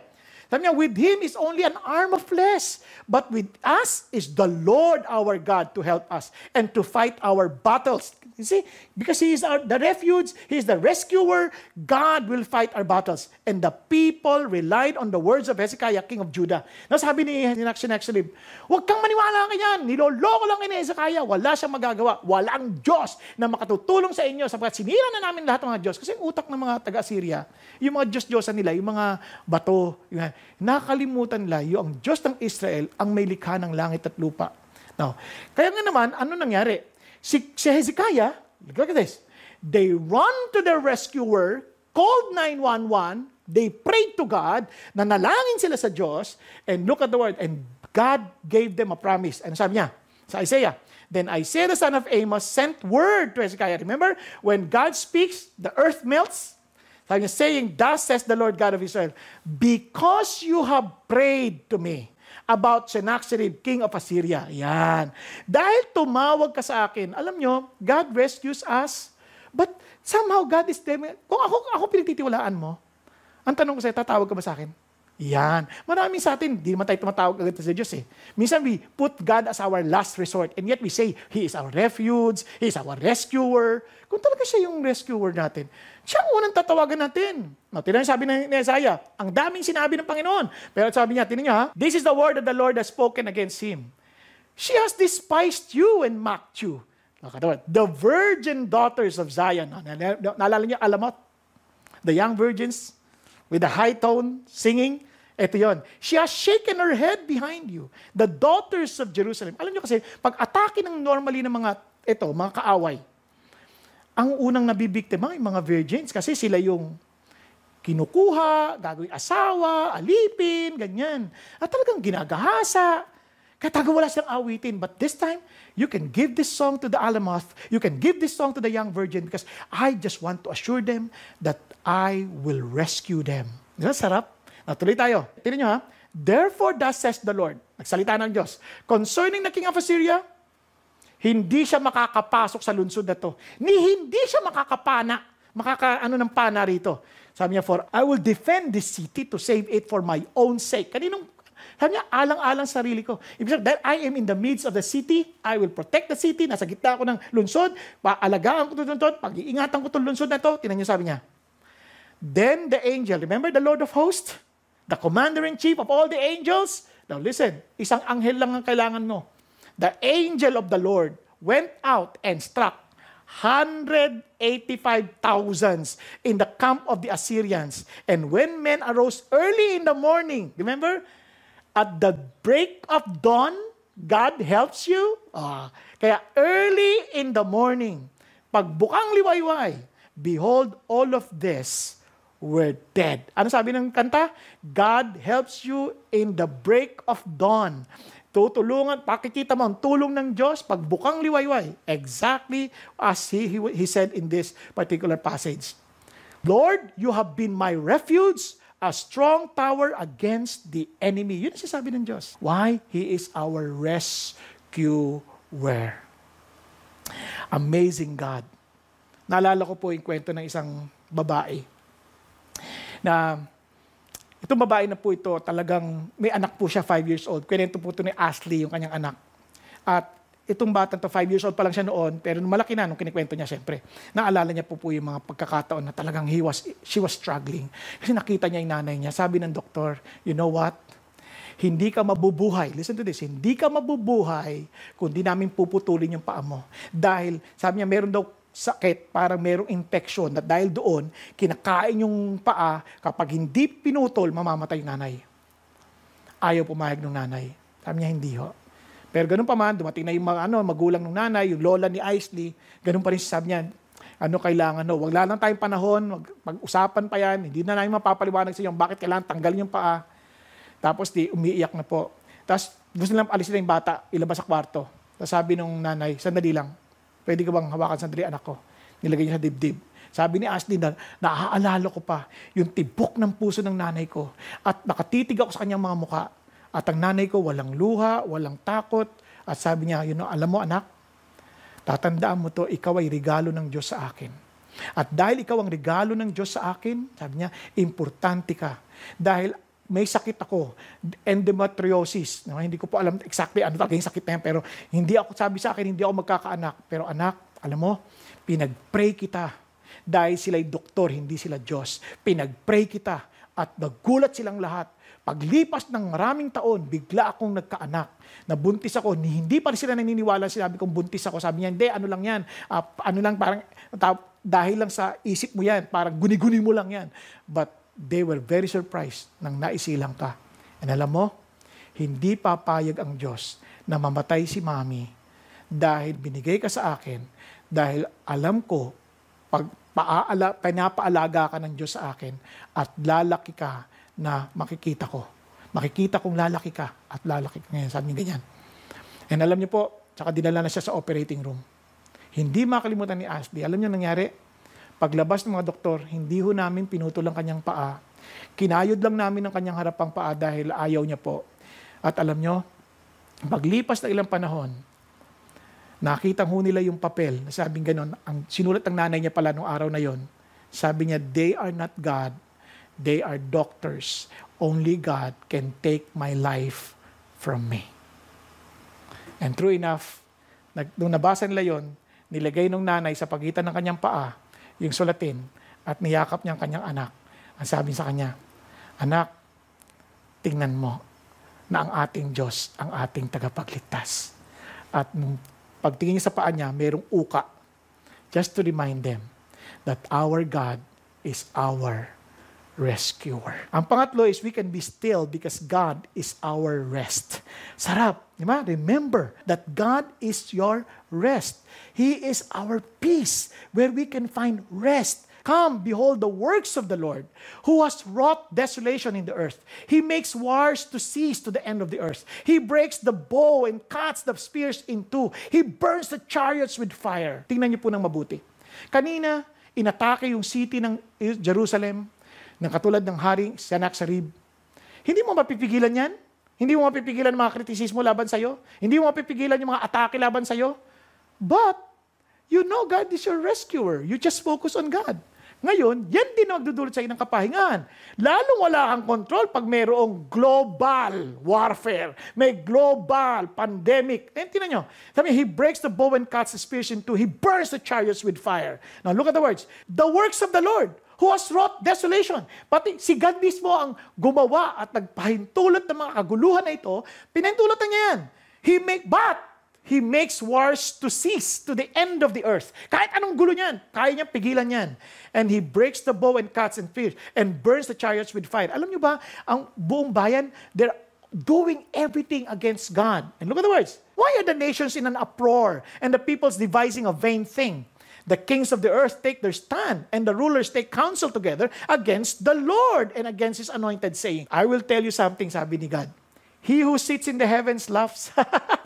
Sabi niya, "With him is only an arm of flesh, but with us is the Lord our God to help us and to fight our battles." You see, because He is the refuge, He is the rescuer, God will fight our battles. And the people relied on the words of Hezekiah, king of Judah. Now sabi ni Sennacherib, "Huwag kang maniwala kanyan, niloloko lang ni Hezekiah, wala siyang magagawa, walang Diyos na makatutulong sa inyo sapagkat sinira na namin lahat ng mga Diyos." Kasi yung utak ng mga taga-Assyria, yung mga Diyos-Diyosan nila, yung mga bato, nakalimutan nila, yung Diyos ng Israel ang may likha ng langit at lupa. Now, kaya nga naman, ano nangyari? Si Hezekiah, look at this, they run to their rescuer, called 911, they prayed to God, nanalangin sila sa Diyos, and look at the word, and God gave them a promise. Ano sabi niya? Sa Isaiah, "Then Isaiah the son of Amos sent word to Hezekiah." Remember, when God speaks, the earth melts. Sabi niya, saying, "Thus says the Lord God of Israel, because you have prayed to me about Sennacherib, king of Assyria." Yan. Dahil tumawag ka sa akin, alam nyo, God rescues us, but somehow God is there. Kung ako pinagtitiwalaan mo, ang tanong ko sa'yo, tatawag ka ba sa akin? Yan. Maraming sa atin, di naman tayo tumatawag agad sa Diyos eh. Minsan we put God as our last resort, and yet we say, He is our refuge, He is our rescuer. Kung talaga siya yung rescuer natin, siya ang unang tatawagan natin. No, tinan niyo sabi ni Isaiah, ang daming sinabi ng Panginoon. Pero sabi niya, tinan niyo ha, "This is the word that the Lord has spoken against him. She has despised you and mocked you." The virgin daughters of Zion. Naalala niyo, Alamot? The young virgins with the high tone singing. Ito yon. "She has shaken her head behind you. The daughters of Jerusalem." Alam niyo kasi, pag atake ng normally ng mga kaaway, ang unang nabibiktima ay mga virgins kasi sila yung kinukuha, gagawing asawa, alipin, ganyan. At talagang ginagahasa. Kaya taga wala silang awitin. But this time, you can give this song to the Alamoth. You can give this song to the young virgin because I just want to assure them that I will rescue them. Di ba? Sarap. Natuloy tayo. Tingnan nyo ha. "Therefore, thus says the Lord." Nagsalita ng Diyos. "Concerning the king of Assyria, hindi siya makakapasok sa lungsod na to. Hindi siya makakapana. Ng pana rito." Sabi niya, "For I will defend this city to save it for my own sake." Sabi niya, alang-alang sarili ko. Ibig sabihin, dahil I am in the midst of the city, I will protect the city. Nasa gitna ako ng lungsod. Paalagaan ko ito, pag-iingatan ko itong lungsod na ito. Tingnan niyo, sabi niya. "Then the angel," remember the Lord of hosts? The commander-in-chief of all the angels? Now listen, isang anghel lang ang kailangan mo. "The angel of the Lord went out and struck 185,000 in the camp of the Assyrians. And when men arose early in the morning," remember, at the break of dawn, God helps you. Kaya early in the morning, pagbukang liwayway, behold, all of this were dead. Ano sabi ng kanta? God helps you in the break of dawn. Tutulungan, pakikita mo ang tulong ng Diyos pagbukang liwayway. Exactly as he said in this particular passage. "Lord, you have been my refuge, a strong tower against the enemy." Yun ang sinasabi ng Diyos. Why? He is our rescuer. Amazing God. Naalala ko po yung kwento ng isang babae na itong babae na po ito, talagang may anak po siya, 5 years old. Kwento po ito ni Ashley, yung kanyang anak. At itong bata to 5 years old pa lang siya noon, pero nung malaki na, nung kinikwento niya, siyempre, naalala niya po yung mga pagkakataon na talagang she was struggling. Kasi nakita niya yung nanay niya. Sabi ng doktor, "You know what? Hindi ka mabubuhay." Listen to this. "Hindi ka mabubuhay kung di namin puputulin yung paa mo." Dahil, sabi niya, meron daw sakit, parang merong infection, at dahil doon, kinakain yung paa, kapag hindi pinutol, mamamatay yung nanay. Ayaw pumayag ng nanay. Sabi niya, hindi ho. Pero ganun pa man, dumating na yung mga magulang ng nanay, yung lola ni Aisley, ganun pa rin sabi niya, kailangan, wag lang tayong panahon, pag-usapan pa yan, hindi na namin mapapaliwanag sa inyo bakit kailangan tanggalin yung paa. Tapos umiiyak na po. Tapos gusto nilang alisin na yung bata, ilabas sa kwarto. Tapos sabi nung nanay, sandali lang, pwede ka bang hawakan sandali anak ko? Nilagay niya sa dibdib. Sabi ni Ashley na naaalala ko pa yung tibok ng puso ng nanay ko at nakatitig ako sa kanyang mga muka. At ang nanay ko walang luha, walang takot. At sabi niya, alam mo anak, tatandaan mo to, ikaw ay regalo ng Diyos sa akin. At dahil ikaw ang regalo ng Diyos sa akin, sabi niya, importante ka. Dahil may sakit ako, endometriosis. Hindi ko po alam exactly ano talaga yung sakit na yan, pero sabi sa akin, hindi ako magkakaanak. Pero anak, alam mo, pinag-pray kita. Dahil sila'y doktor, hindi sila Diyos. Pinag-pray kita at nagulat silang lahat. Paglipas ng maraming taon, bigla akong nagkaanak. Nabuntis ako, hindi pa sila naniniwala. Sinabi kong buntis ako. Sabi niya, hindi, ano lang yan. Dahil lang sa isip mo yan. Parang guni-guni mo lang yan. But they were very surprised nang naisilang ka. And alam mo, hindi papayag ang Diyos na mamatay si Mami dahil binigay ka sa akin. Dahil alam ko, pinapaalaga ka ng Diyos sa akin at lalaki ka na makikita ko. Makikita kong lalaki ka at lalaki ka ngayon. Sabi niya ganyan. And alam niyo po, tsaka dinala na siya sa operating room. Hindi makalimutan ni Ashley. Alam niyo nangyari? Paglabas ng mga doktor, hindi ho namin pinutol ang kanyang paa. Kinayod lang namin ang kanyang harapang paa dahil ayaw niya po. At alam niyo, paglipas na ilang panahon, nakita ho nila yung papel. Sabing ganon, ang sinulat ng nanay niya pala nung araw na yon. Sabi niya, they are not God, they are doctors. Only God can take my life from me. And true enough, nung nabasa nila yon, nilagay nung nanay sa pagitan ng kanyang paa, yung sulatin, at niyakap niya ang kanyang anak. Ang sabi sa kanya, anak, tingnan mo na ang ating Diyos, ang ating tagapagligtas. At nung pagtingin niya sa paa niya, mayroong uka. Just to remind them that our God is our rescuer. Ang pangatlo is we can be still because God is our rest. Sarap, di ba? Remember that God is your rest. He is our peace where we can find rest. Come, behold the works of the Lord, who has wrought desolation in the earth. He makes wars to cease to the end of the earth. He breaks the bow and cuts the spears in two. He burns the chariots with fire. Tingnan niyo po ng mabuti. Kanina, inatake yung city ng Jerusalem, ng katulad ng haring Sennacherib. Hindi mo mapipigilan yan? Hindi mo mapipigilan ang mga kritisismo laban sa'yo? Hindi mo mapipigilan yung mga atake laban sa'yo? But, you know God is your rescuer. You just focus on God. Ngayon, yan din ang magdudulot sa ng kapahingahan. Lalong wala kang control pag mayroong global warfare, may global pandemic. Tingnan nyo. Sabi, He breaks the bow and cuts the spears in two. He burns the chariots with fire. Now look at the words. The works of the Lord, who has wrought desolation. Pati si God mismo ang gumawa at nagpahintulot ng mga kaguluhan na ito, pinahintulot na niya yan. He makes wars to cease to the end of the earth. Kahit anong gulo niyan, kaya niya pigilan yan. And He breaks the bow and cuts and spears and burns the chariots with fire. Alam niyo ba, ang buong bayan, they're doing everything against God. And look at the words. Why are the nations in an uproar and the peoples devising a vain thing? The kings of the earth take their stand, and the rulers take counsel together against the Lord and against His anointed, saying, I will tell you something, sabi ni God. He who sits in the heavens laughs.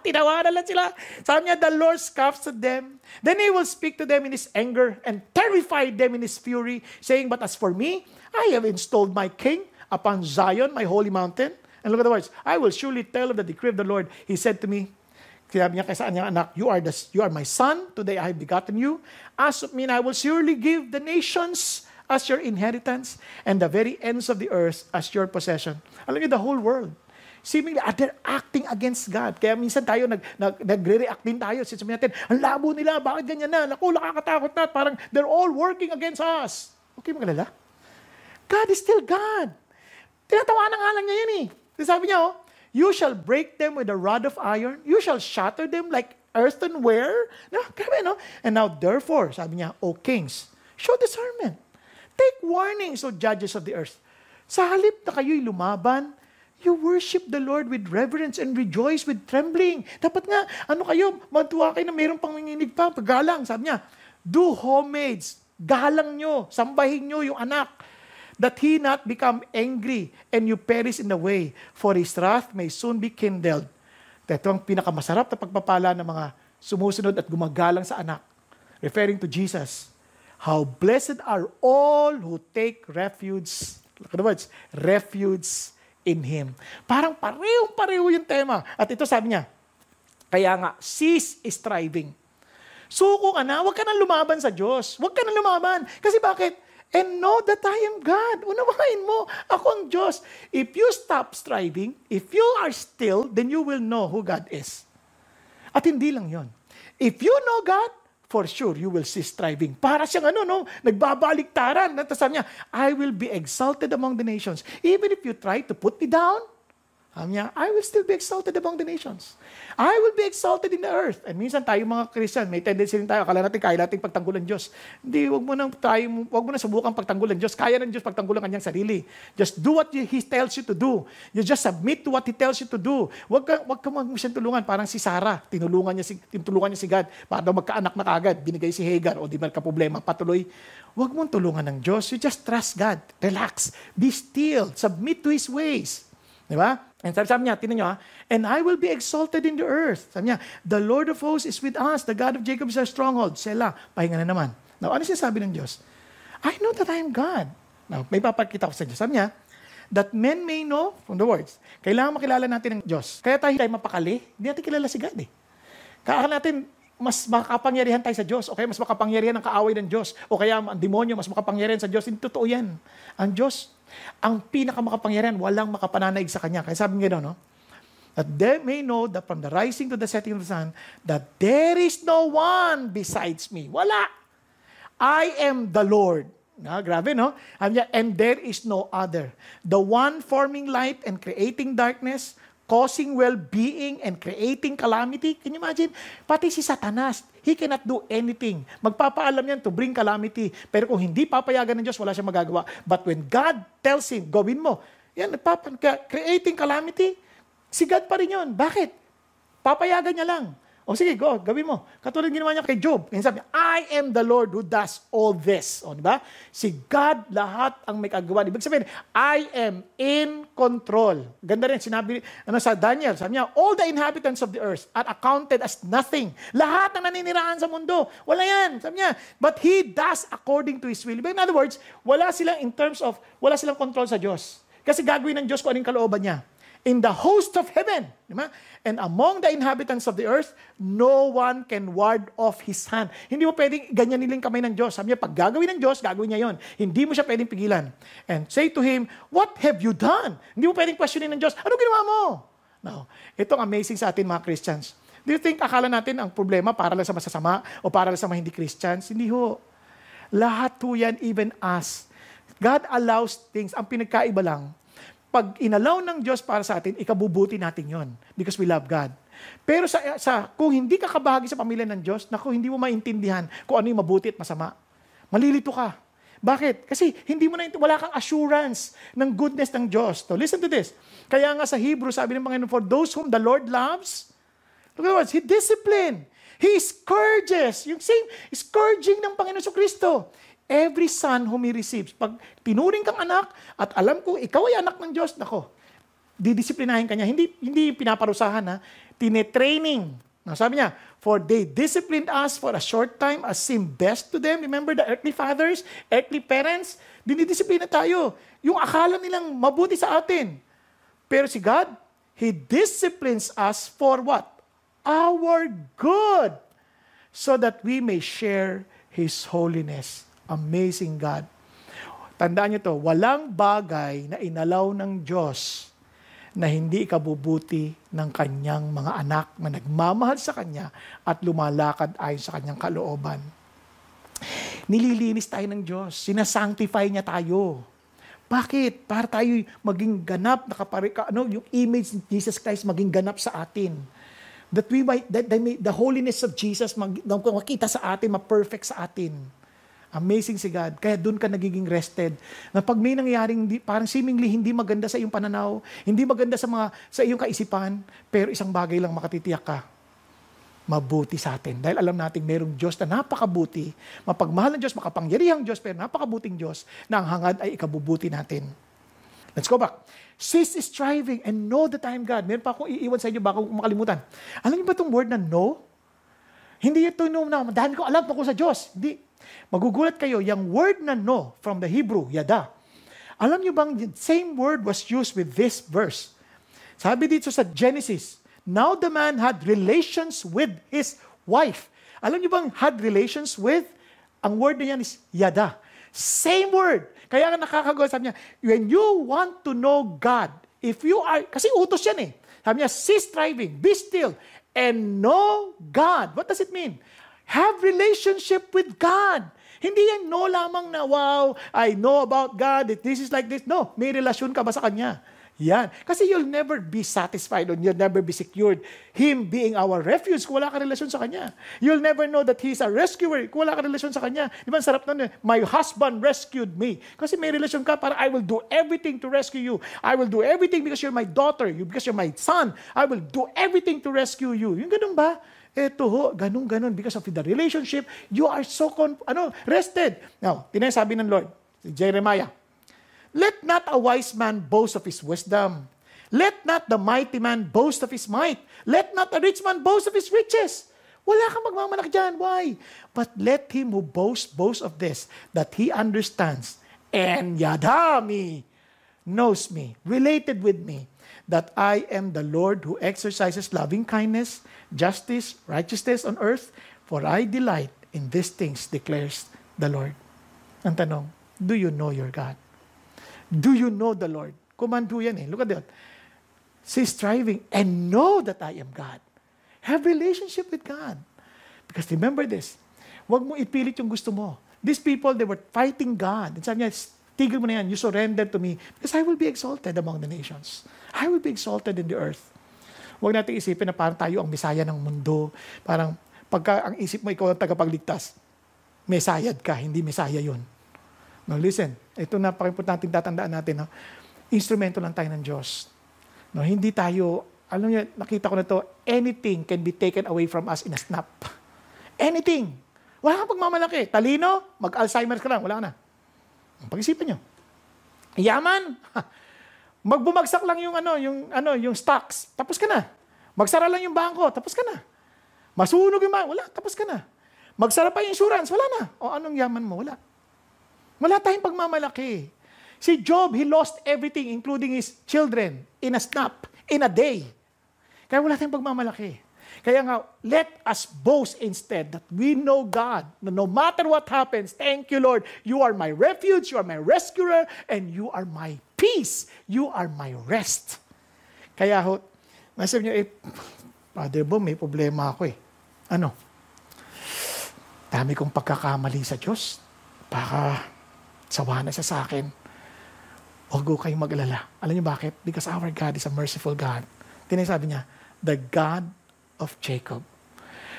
Tinawanan lang sila. Sabi niya, the Lord scoffs at them. Then He will speak to them in His anger and terrify them in His fury, saying, but as for me, I have installed my king upon Zion, my holy mountain. And look at the words. I will surely tell of the decree of the Lord. He said to me, sabi niya kay sa kanyang anak, you are my son, today I have begotten you. As of me, I will surely give the nations as your inheritance, and the very ends of the earth as your possession. Alam niyo, the whole world. Seemingly, they're acting against God. Kaya minsan tayo, nagre-react din tayo. Sabi natin, ang labo nila, bakit ganyan na? Naku, nakakatakot na. Parang they're all working against us. Okay, magalala? God is still God. Tinatawanan nga lang niya yan eh. Sabi niya, you shall break them with a rod of iron. You shall shatter them like earthenware. No, grabe, no? And now, therefore, sabi niya, O kings, show discernment. Take warnings, O judges of the earth. Sa halip na kayo'y lumaban, you worship the Lord with reverence and rejoice with trembling. Dapat nga, magtuwa kayo na mayroong panginginig pa, paggalang. Sabi niya, do homage, galang nyo, sambahin nyo yung anak, that He not become angry and you perish in the way, for His wrath may soon be kindled. Ito ang pinakamasarap na pagpapala ng mga sumusunod at gumagalang sa anak. Referring to Jesus. How blessed are all who take refuge, look at the words, refuge in Him. Parang pareho yung tema. At ito sabi niya, kaya nga, cease striving. Suko ka na, huwag ka na lumaban sa Diyos. Huwag ka na lumaban. Kasi bakit? And know that I am God. Unawain mo, ako ang Diyos. If you stop striving, if you are still, then you will know who God is. At hindi lang yon. If you know God, for sure, you will cease striving. Para siyang nagbabaliktaran. Tapos sabi niya, I will be exalted among the nations. Even if you try to put me down, sabi niya, I will still be exalted among the nations. I will be exalted in the earth. And minsan tayo mga Christian, may tendency rin tayo, akala natin kaya natin pagtanggulan Diyos. Hindi, wag mo na subukan pagtanggulan Diyos. Kaya ng Diyos pagtanggulan kanyang sarili. Just do what He tells you to do. You just submit to what He tells you to do. Wag ka siyang tulungan. Parang si Sarah, tinulungan niya si God para daw magkaanak na kagad. Binigay si Hagar, o di ba problema, patuloy. Wag mong tulungan ng Diyos. You just trust God. Relax. Be still. Submit to His ways. Di ba? And sabi niya, tinan nyo and I will be exalted in the earth. Sabi niya, the Lord of hosts is with us. The God of Jacob is our stronghold. Selah, pahinga na naman. Now, ano sinasabi ng Diyos? I know that I am God. Now, may papakita ko sa Diyos. Sabi niya, that men may know, from the words, kailangan makilala natin ng Diyos. Kaya tayo mapakali, hindi natin kilala si God eh. Kaya natin, mas makapangyarihan tayo sa Diyos, o kaya mas makapangyarihan ang kaaway ng Diyos, o kaya ang demonyo, mas makapangyarihan sa Diyos. Hindi totoo yan. Ang Diyos, ang pinakamakapangyarihan, walang makapananaig sa Kanya. Kaya sabi nga no? That they may know that from the rising to the setting of the sun, that there is no one besides me. Wala. I am the Lord. Grabe, no? And there is no other. The one forming light and creating darkness, causing well-being and creating calamity. Can you imagine? Pati si Satanas, he cannot do anything. Magpapaalam yan to bring calamity. Pero kung hindi papayagan ng Diyos, wala siyang magagawa. But when God tells him, gawin mo, yan, creating calamity, si God pa rin yun. Bakit? Papayagan niya lang. O sige, go, gawin mo. Katulad ginawa niya kay Job. Kaya sabi, I am the Lord who does all this. O, di ba? Si God lahat ang may kagawa. Ibig sabihin, I am in control. Ganda rin, sinabi sa Daniel, sabi niya, all the inhabitants of the earth are accounted as nothing. Lahat ng naniniraan sa mundo. Wala yan. Sabi niya, but He does according to His will. In other words, wala silang control sa Diyos. Kasi gagawin ng Diyos kung anong kalooban niya. In the host of heaven, diba? And among the inhabitants of the earth, no one can ward off His hand. Hindi mo pwedeng ganyan nilang kamay ng Diyos. Sabi niya, pag gagawin ng Diyos, gagawin niya yon. Hindi mo siya pwedeng pigilan. And say to Him, what have you done? Hindi mo pwedeng questionin ng Diyos, ano ginawa mo? Now, itong amazing sa atin mga Christians. Do you think akala natin ang problema para lang sa masasama o para lang sa mga hindi Christians? Hindi ho. Lahat ho yan, even us. God allows things. Ang pinagkaiba lang, pag inalaw ng Diyos para sa atin, ikabubuti natin yon because we love God. Pero kung hindi ka kabahagi sa pamilya ng Diyos, naku, hindi mo maintindihan kung ano yung mabuti at masama. Malilito ka. Bakit? Kasi wala kang assurance ng goodness ng Diyos. So listen to this. Kaya nga sa Hebrew, sabi ng Panginoon, for those whom the Lord loves, look at the words, He discipline. He scourges. Yung same scourging ng Panginoon sa Kristo. Every son whom He receives. Pag tinuring kang anak at alam ko ikaw ay anak ng Diyos, nako, didisiplinahin ka niya. Hindi pinaparusahan, tinetraining. Sabi niya, for they disciplined us for a short time as seemed best to them. Remember the earthly fathers, earthly parents, dinidisiplina tayo. Yung akala nilang mabuti sa atin. Pero si God, He disciplines us for what? Our good. So that we may share His holiness. Amazing God. Tandaan niyo to, walang bagay na inalaw ng Diyos na hindi ikabubuti ng kanyang mga anak na nagmamahal sa Kanya at lumalakad ayon sa Kanyang kalooban. Nililinis tayo ng Diyos. Sinasanctify niya tayo. Bakit? Para tayo maging ganap, yung image ni Jesus Christ maging ganap sa atin. That the holiness of Jesus makita sa atin, ma-perfect sa atin. Amazing si God. Kaya doon ka nagiging rested. Na pag may nangyaring parang seemingly hindi maganda sa iyong pananaw, hindi maganda sa iyong kaisipan, pero isang bagay lang makatitiyak ka. Mabuti sa atin. Dahil alam natin mayroong Diyos na napakabuti, mapagmahal ng Diyos, makapangyarihang Diyos, pero napakabuting Diyos na ang hangad ay ikabubuti natin. Let's go back. Cease striving and know that I am God. Meron pa akong iiwan sa inyo baka makalimutan. Alam niyo ba itong word na know? Hindi ito na, dahil ko alam tungkol sa Diyos. Hindi. Magugulat kayo, yung word na no from the Hebrew, yada. Alam niyo bang same word was used with this verse? Sabi dito sa Genesis, now the man had relations with his wife. Alam niyo bang had relations with? Ang word na yan is yada. Same word. Kaya nga nakakagawa, sabi niya, when you want to know God, if you are, kasi utos yan eh. Sabi niya, cease striving, be still, and know God. What does it mean? Have relationship with God. Hindi yan no lamang na, wow, I know about God, that this is like this. No, may relasyon ka ba sa Kanya? Yan. Kasi you'll never be satisfied or you'll never be secured. Him being our refuge kung wala ka relasyon sa Kanya. You'll never know that He's a rescuer kung wala ka relasyon sa Kanya. Di ba, sarap nun eh, my husband rescued me. Kasi may relasyon ka para I will do everything to rescue you. I will do everything because you're my daughter. Because you're my son. I will do everything to rescue you. Yung ganun ba? Eto ho, ganun. Because of the relationship, you are so rested. Now, tinasabi ng Lord, si Jeremiah, let not a wise man boast of his wisdom. Let not the mighty man boast of his might. Let not a rich man boast of his riches. Wala kang magmamalaki dyan. Why? But let him who boast of this, that he understands, and yadami, knows me, related with me, that I am the Lord who exercises loving kindness, justice, righteousness on earth, for I delight in these things, declares the Lord. Ang tanong, do you know your God? Do you know the Lord? Command po yan eh. Look at that. Say striving and know that I am God. Have relationship with God. Because remember this, huwag mo ipilit yung gusto mo. These people, they were fighting God. And sabi niya, tigil mo na yan, you surrender to me because I will be exalted among the nations. I will be exalted in the earth. Huwag natin isipin na parang tayo ang mesaya ng mundo. Parang pagka ang isip mo ikaw ang tagapagligtas, mesayad ka, hindi mesaya yun. No, listen, ito na napaka-importante tatandaan natin. No? Instrumento lang tayo ng Diyos. No, hindi tayo, alam niyo, nakita ko na to, anything can be taken away from us in a snap. Anything. Wala kang pagmamalaki. Talino, mag-Alzheimer's ka lang, wala na. Pag-isipan niyo. Yaman, magbumagsak lang yung stocks, tapos ka na. Magsara lang yung bangko, tapos ka na. Masunog yung wala, tapos ka na. Magsara pa yung insurance, wala na. O anong yaman mo? Wala. Wala tayong pagmamalaki. Si Job, he lost everything, including his children, in a snap, in a day. Kaya wala tayong pagmamalaki. Kaya nga, let us boast instead that we know God. No matter what happens, thank you, Lord. You are my refuge, you are my rescuer, and you are my peace. You are my rest. Kaya ho, masabi niyo, Father Bo, may problema ako eh. Ano? Dami kong pagkakamali sa Diyos. Baka sawa na siya sa akin. Huwag ko kayong mag-alala. Alam niyo bakit? Because our God is a merciful God. Tinasabi niya, the God of Jacob.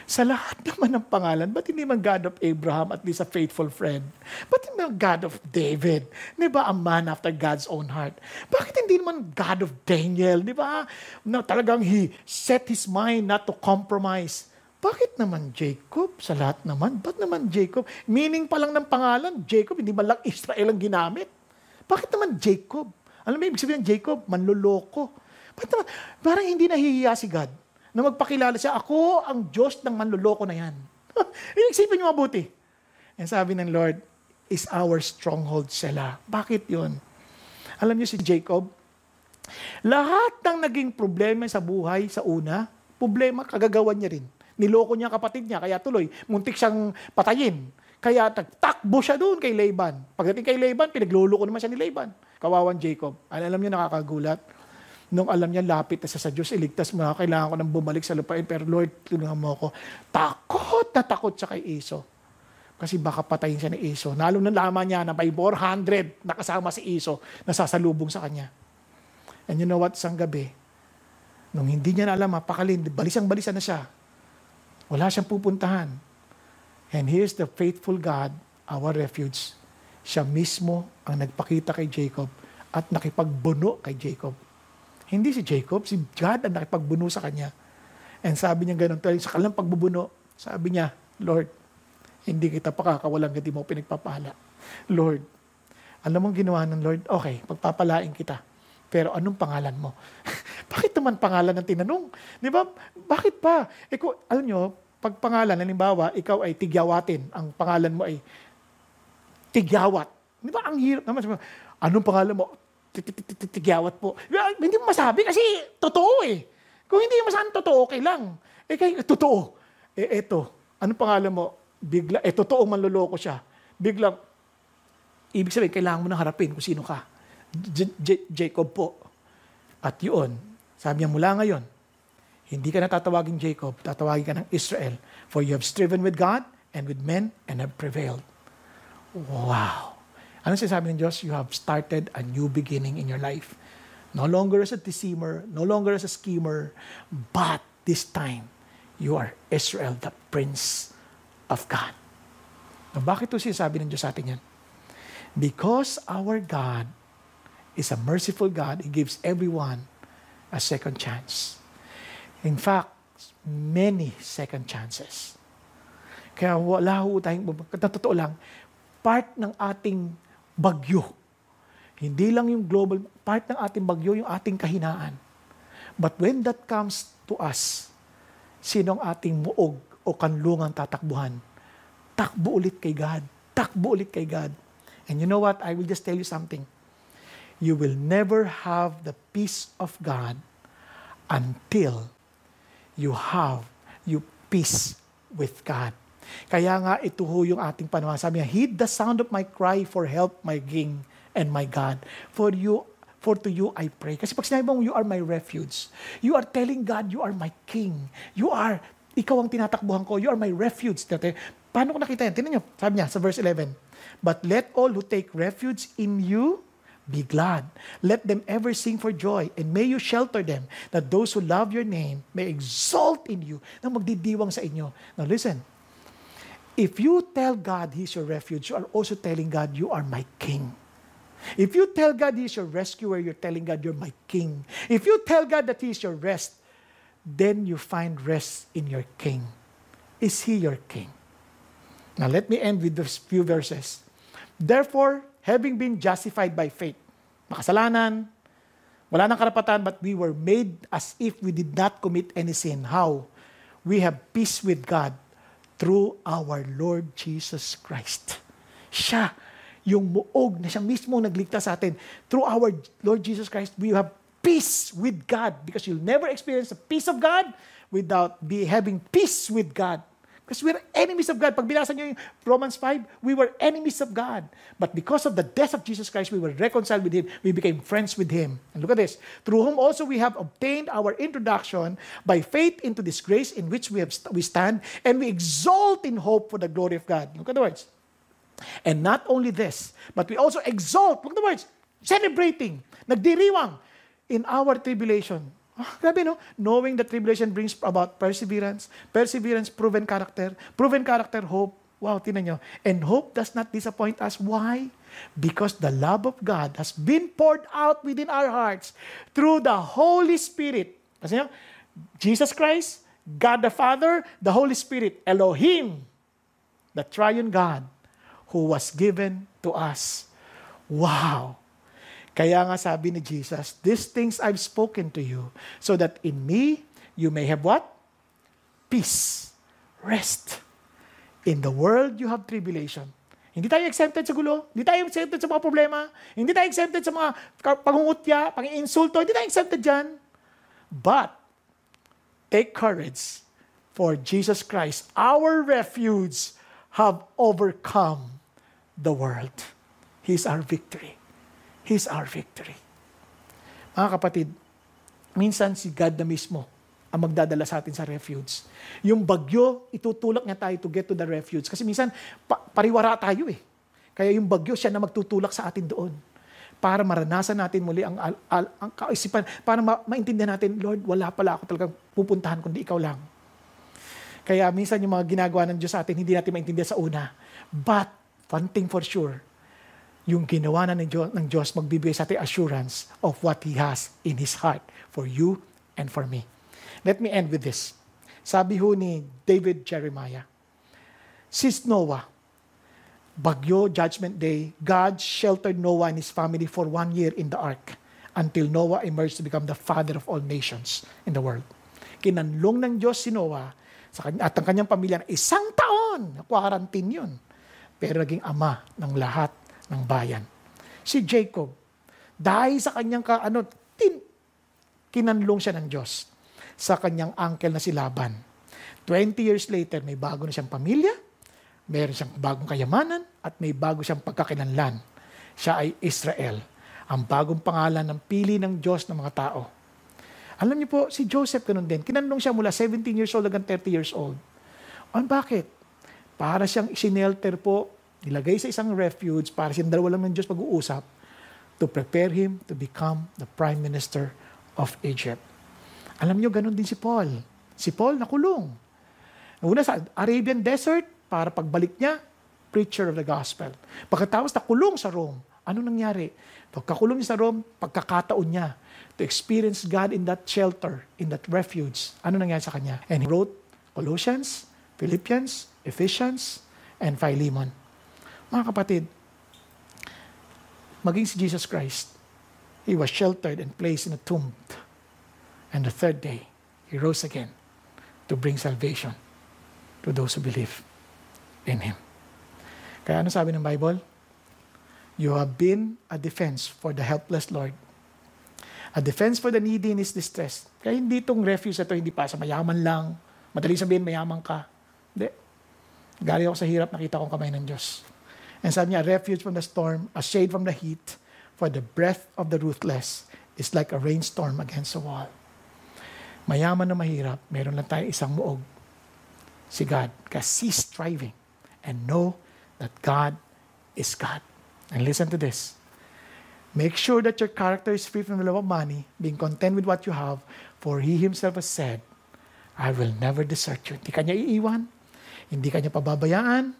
Sa lahat naman ng pangalan, ba't hindi man God of Abraham, at least a faithful friend? Ba't hindi man God of David? Di ba, a man after God's own heart? Bakit hindi naman God of Daniel? Di ba? No, talagang he set his mind not to compromise. Bakit naman Jacob? Sa lahat naman. Ba't naman Jacob? Meaning pa lang ng pangalan, Jacob, hindi man lang Israel ang ginamit. Bakit naman Jacob? Alam mo, ibig sabihin Jacob, manloloko. Bakit naman? Parang hindi nahihiya si God na magpakilala siya, ako ang Diyos ng manloloko na yan. Isipin niyo mabuti. And sabi ng Lord, is our stronghold Selah. Bakit yun? Alam niyo si Jacob, lahat ng naging problema sa buhay sa una, problema kagagawan niya rin. Niloko niya kapatid niya, kaya tuloy, muntik siyang patayin. Kaya takbo siya doon kay Laban. Pagdating kay Laban, pinagluloko naman siya ni Laban. Kawawan Jacob. Alam niyo, nakakagulat. Nung alam niya, lapit na siya sa Diyos, iligtas mo na, kailangan ko nang bumalik sa lupain, pero Lord, tulungan mo ako. Takot na takot siya kay Esau. Kasi baka patayin siya ni Esau. Nalo na laman niya na may 400 nakasama si Esau na sasalubong sa kanya. And you know what? Isang gabi, nung hindi niya na alam, pakalin, balisang-balisan na siya. Wala siyang pupuntahan. And here's the faithful God, our refuge. Siya mismo ang nagpakita kay Jacob at nakipagbuno kay Jacob. Hindi si Jacob, si God ang nakipagbuno sa kanya. And sabi niya ganun, sa kanilang pagbubuno, sabi niya, Lord, hindi kita pakakawalan, hindi mo pinagpapala. Lord, alam mong ginawa ng Lord, okay, pagpapalain kita. Pero anong pangalan mo? Bakit naman pangalan ang tinanong? Di ba? Bakit pa? Alam nyo, pag pangalan, halimbawa, ikaw ay Tigyawatin, ang pangalan mo ay Tigyawat. Di ba, ang hirap naman. Anong pangalan mo? Tigyawat po. Hindi mo masabi kasi totoo eh. Kung hindi mo masabi totoo, okay lang. Kaya totoo. Eto, anong pangalan mo? Bigla, totoo manloloko siya. Biglang, ibig sabihin, kailangan mo nang harapin kung sino ka. Jacob po. At yun, sabi niya mula ngayon, hindi ka na tatawagin Jacob, tatawagin ka ng Israel. For you have striven with God and with men and have prevailed. Wow! Ano sinasabi ng Diyos? You have started a new beginning in your life. No longer as a deceiver, no longer as a schemer, but this time, you are Israel, the Prince of God. Now, bakit ito sinasabi ng Diyos sa atin yan? Because our God is a merciful God, He gives everyone a second chance. In fact, many second chances. Kaya wala ho tayong, totoo lang, part ng ating bagyo, hindi lang yung global, part ng ating bagyo, yung ating kahinaan. But when that comes to us, sinong ating muog o kanlungang tatakbuhan? Takbo ulit kay God. Takbo ulit kay God. And you know what? I will just tell you something. You will never have the peace of God until you have your peace with God. Kaya nga ito ho yung ating panahon. Sabi niya, heed the sound of my cry for help, my King and my God. For to you I pray. Kasi pag sinabi mong you are my refuge, you are telling God, you are my King. Ikaw ang tinatakbuhan ko. You are my refuge. Paano ko nakita yan? Tingnan nyo. Sabi niya sa verse 11, but let all who take refuge in you be glad. Let them ever sing for joy, and may you shelter them, that those who love your name may exalt in you, na magdidiwang sa inyo. Now listen, if you tell God He's your refuge, you are also telling God, you are my King. If you tell God He's your rescuer, you're telling God, you're my King. If you tell God that He's your rest, then you find rest in your King. Is He your King? Now let me end with those few verses. Therefore, having been justified by faith, makasalanan, wala nang karapatan, but we were made as if we did not commit any sin. How? We have peace with God through our Lord Jesus Christ. Siya, yung muog na siya mismo nagligtas sa atin. Through our Lord Jesus Christ, we have peace with God, because you'll never experience the peace of God without having peace with God. Because we're enemies of God. Pag binasa nyo yung Romans 5, we were enemies of God. But because of the death of Jesus Christ, we were reconciled with Him. We became friends with Him. And look at this. Through whom also we have obtained our introduction by faith into this grace in which we stand, and we exalt in hope for the glory of God. Look at the words. And not only this, but we also exalt, look at the words, celebrating, nagdiriwang in our tribulation. Grabe, no? Knowing that tribulation brings about perseverance. Perseverance, proven character. Proven character, hope. Wow, tinan nyo. And hope does not disappoint us. Why? Because the love of God has been poured out within our hearts through the Holy Spirit. Kasi nyo, Jesus Christ, God the Father, the Holy Spirit, Elohim, the triune God, who was given to us. Wow! Kaya nga sabi ni Jesus, these things I've spoken to you, so that in me, you may have what? Peace. Rest. In the world, you have tribulation. Hindi tayo exempted sa gulo. Hindi tayo exempted sa mga problema. Hindi tayo exempted sa mga pangungutya, pang-insulto. Hindi tayo exempted dyan. But, take courage, for Jesus Christ, our refuge, have overcome the world. He's our victory. He's our victory. Mga kapatid, minsan si God na mismo ang magdadala sa atin sa refuge. Yung bagyo, itutulak niya tayo to get to the refuge. Kasi minsan, pariwara tayo eh. Kaya yung bagyo, siya na magtutulak sa atin doon. Para maranasan natin muli ang kaisipan, para maintindihan natin, Lord, wala pala ako talagang pupuntahan kundi ikaw lang. Kaya minsan yung mga ginagawa ng Diyos sa atin, hindi natin maintindihan sa una. But, one thing for sure, yung ginawa na ng Diyos magbibigay sa ating assurance of what He has in His heart for you and for me. Let me end with this. Sabi ho ni David Jeremiah, since Noah, bagyo, judgment day, God sheltered Noah and his family for 1 year in the ark until Noah emerged to become the father of all nations in the world. Kinanlong ng Diyos si Noah at ang kanyang pamilya, 1 taon, quarantine yun. Pero naging ama ng lahat ng bayan. Si Jacob, dahil sa kanyang kinanlong siya ng Diyos sa kanyang uncle na si Laban. 20 years later, may bago na siyang pamilya, meron siyang bagong kayamanan, at may bago siyang pagkakinanlan. Siya ay Israel, ang bagong pangalan ng pili ng Diyos ng mga tao. Alam niyo po, si Joseph ganun din. Kinanlong siya mula 17 years old hanggang 30 years old. Bakit? Para siyang isinelter po, nilagay sa isang refuge, para siyang dalawa lang ng Diyos pag-uusap, to prepare him to become the Prime Minister of Egypt. Alam niyo, ganun din si Paul. Si Paul nakulong. Una sa Arabian Desert, para pagbalik niya, preacher of the gospel. Pagkatapos nakulong sa Rome, ano nangyari? Pagkakulong niya sa Rome, pagkakataon niya to experience God in that shelter, in that refuge. Ano nangyari sa kanya? And he wrote Colossians, Philippians, Ephesians, and Philemon. Mga kapatid, maging si Jesus Christ, he was sheltered and placed in a tomb. And the third day, he rose again to bring salvation to those who believe in him. Kaya ano sabi ng Bible? You have been a defense for the helpless, Lord. A defense for the needy in his distress. Kaya hindi itong refuge ito, hindi pa sa mayaman lang. Madali sabihin, mayaman ka. Hindi. Galing ako sa hirap, nakita kong kamay ng Diyos. And sabi niya, a refuge from the storm, a shade from the heat, for the breath of the ruthless is like a rainstorm against a wall. Mayaman na mahirap, meron lang tayo isang muog. Si God. Kaya cease striving and know that God is God. And listen to this. Make sure that your character is free from the love of money, being content with what you have, for He Himself has said, I will never desert you. Hindi kanya iiwan. Hindi kanya pababayaan.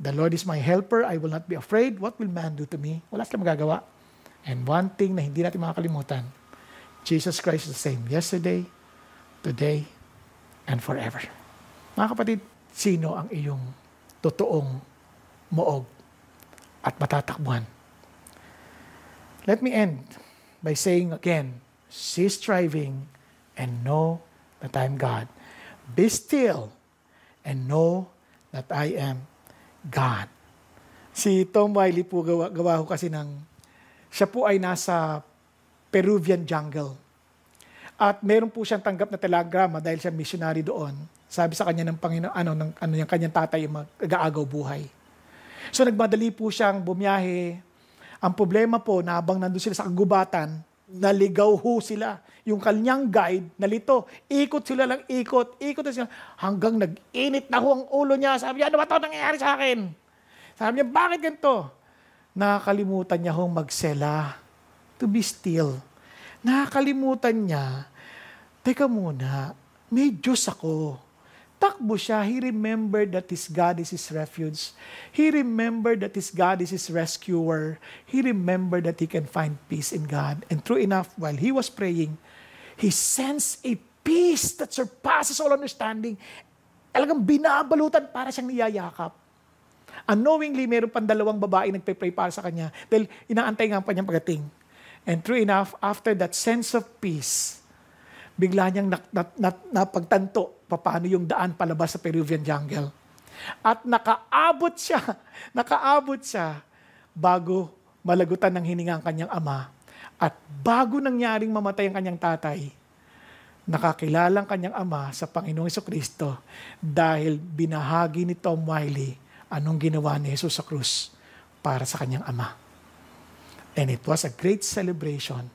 The Lord is my helper. I will not be afraid. What will man do to me? Wala silang magagawa. And one thing na hindi natin makakalimutan, Jesus Christ is the same yesterday, today, and forever. Mga kapatid, sino ang iyong totoong muog at matatakbuhan? Let me end by saying again, cease striving and know that I am God. Be still and know that I am God. Si Tom Wiley po gawa ko kasi siya po ay nasa Peruvian jungle. At meron po siyang tanggap na telegrama dahil siya missionary doon. Sabi sa kanya ng Panginoon, yung kanyang tatay mag-aagaw buhay. So nagmadali po siyang bumiyahe. Ang problema po, na habang nandun sila sa kagubatan, naligaw ho sila. Yung kanyang guide, nalito. Ikot sila lang, ikot na sila. Hanggang nag-init na ho ang ulo niya. Sabi niya, ano ba ito nangyayari sa akin? Sabi niya, bakit ganito? Nakakalimutan niya hong magsela. To be still. Nakakalimutan niya, teka muna, may Diyos ako. Takbo siya. He remembered that his God is his refuge. He remembered that his God is his rescuer. He remembered that he can find peace in God. And true enough, while he was praying, he sensed a peace that surpasses all understanding. Talagang binabalutan para siyang niyayakap. Unknowingly, meron pang 2 babae nagpe-pray para sa kanya dahil inaantay nga pa niyang pagdating. And true enough, after that sense of peace, bigla niyang napagtanto paano yung daan palabas sa Peruvian jungle. At nakaabot siya bago malagutan ng hininga ang kanyang ama. At bago nangyaring mamatay ang kanyang tatay, nakakilala ang kanyang ama sa Panginoong Jesucristo dahil binahagi ni Tom Wiley anong ginawa ni Jesus sa krus para sa kanyang ama. And it was a great celebration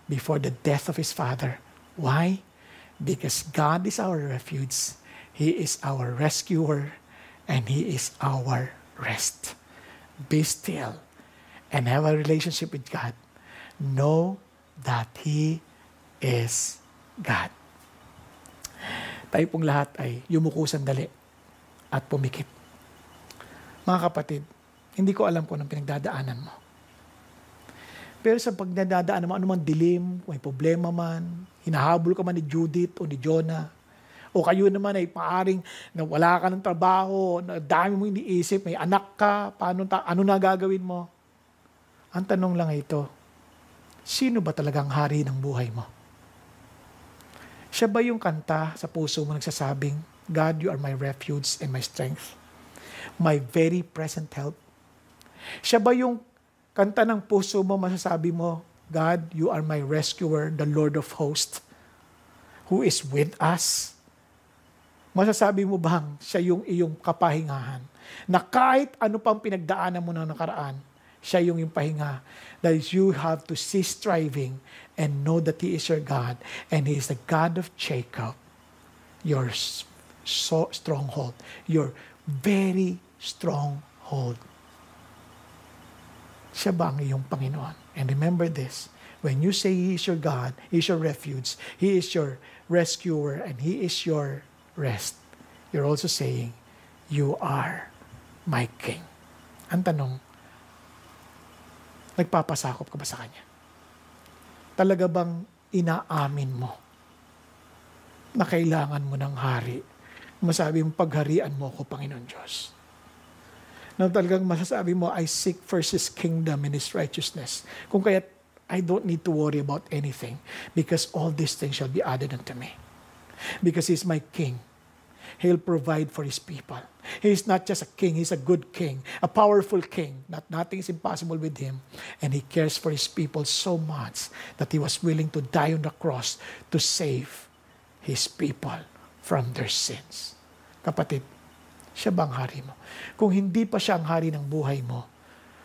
before the death of his father. Why? Because God is our refuge, He is our rescuer, and He is our rest. Be still and have a relationship with God. Know that He is God. Tayo pong lahat ay yumuko sandali at pumikit. Mga kapatid, hindi ko alam kung anong pinagdadaanan mo. Pero sa pagdadaanan mo, anumang dilim, may problema man, hinahabol ka man ni Judith o ni Jonah, o kayo naman ay paaring na wala ka ng trabaho, na dami mo iniisip, may anak ka, ano na gagawin mo? Ang tanong lang ito, sino ba talagang hari ng buhay mo? Siya ba yung kanta sa puso mo nagsasabing, God, you are my refuge and my strength, my very present help. Siya ba yung kanta ng puso mo, masasabi mo, God, you are my rescuer, the Lord of hosts, who is with us? Masasabi mo bang siya yung iyong kapahingahan? Na kahit ano pang pinagdaanan mo ng nakaraan, siya yung pahinga. That is, you have to cease striving and know that He is your God, and He is the God of Jacob, your stronghold, your very stronghold. Siya ba ang iyong Panginoon? And remember this, when you say He is your God, He is your refuge, He is your rescuer, and He is your rest, you're also saying, you are my King. Ang tanong, nagpapasakop ka ba sa Kanya? Talaga bang inaamin mo na kailangan mo ng hari? Masabi mo, pagharian mo ako, Panginoon Diyos. Na talagang masasabi mo, I seek first His kingdom and His righteousness. Kung kaya, I don't need to worry about anything because all these things shall be added unto me. Because He's my King. He'll provide for His people. He is not just a king, He's a good king, a powerful king. Nothing is impossible with Him. And He cares for His people so much that He was willing to die on the cross to save His people from their sins. Kapatid, siya ba ang hari mo? Kung hindi pa siya ang hari ng buhay mo,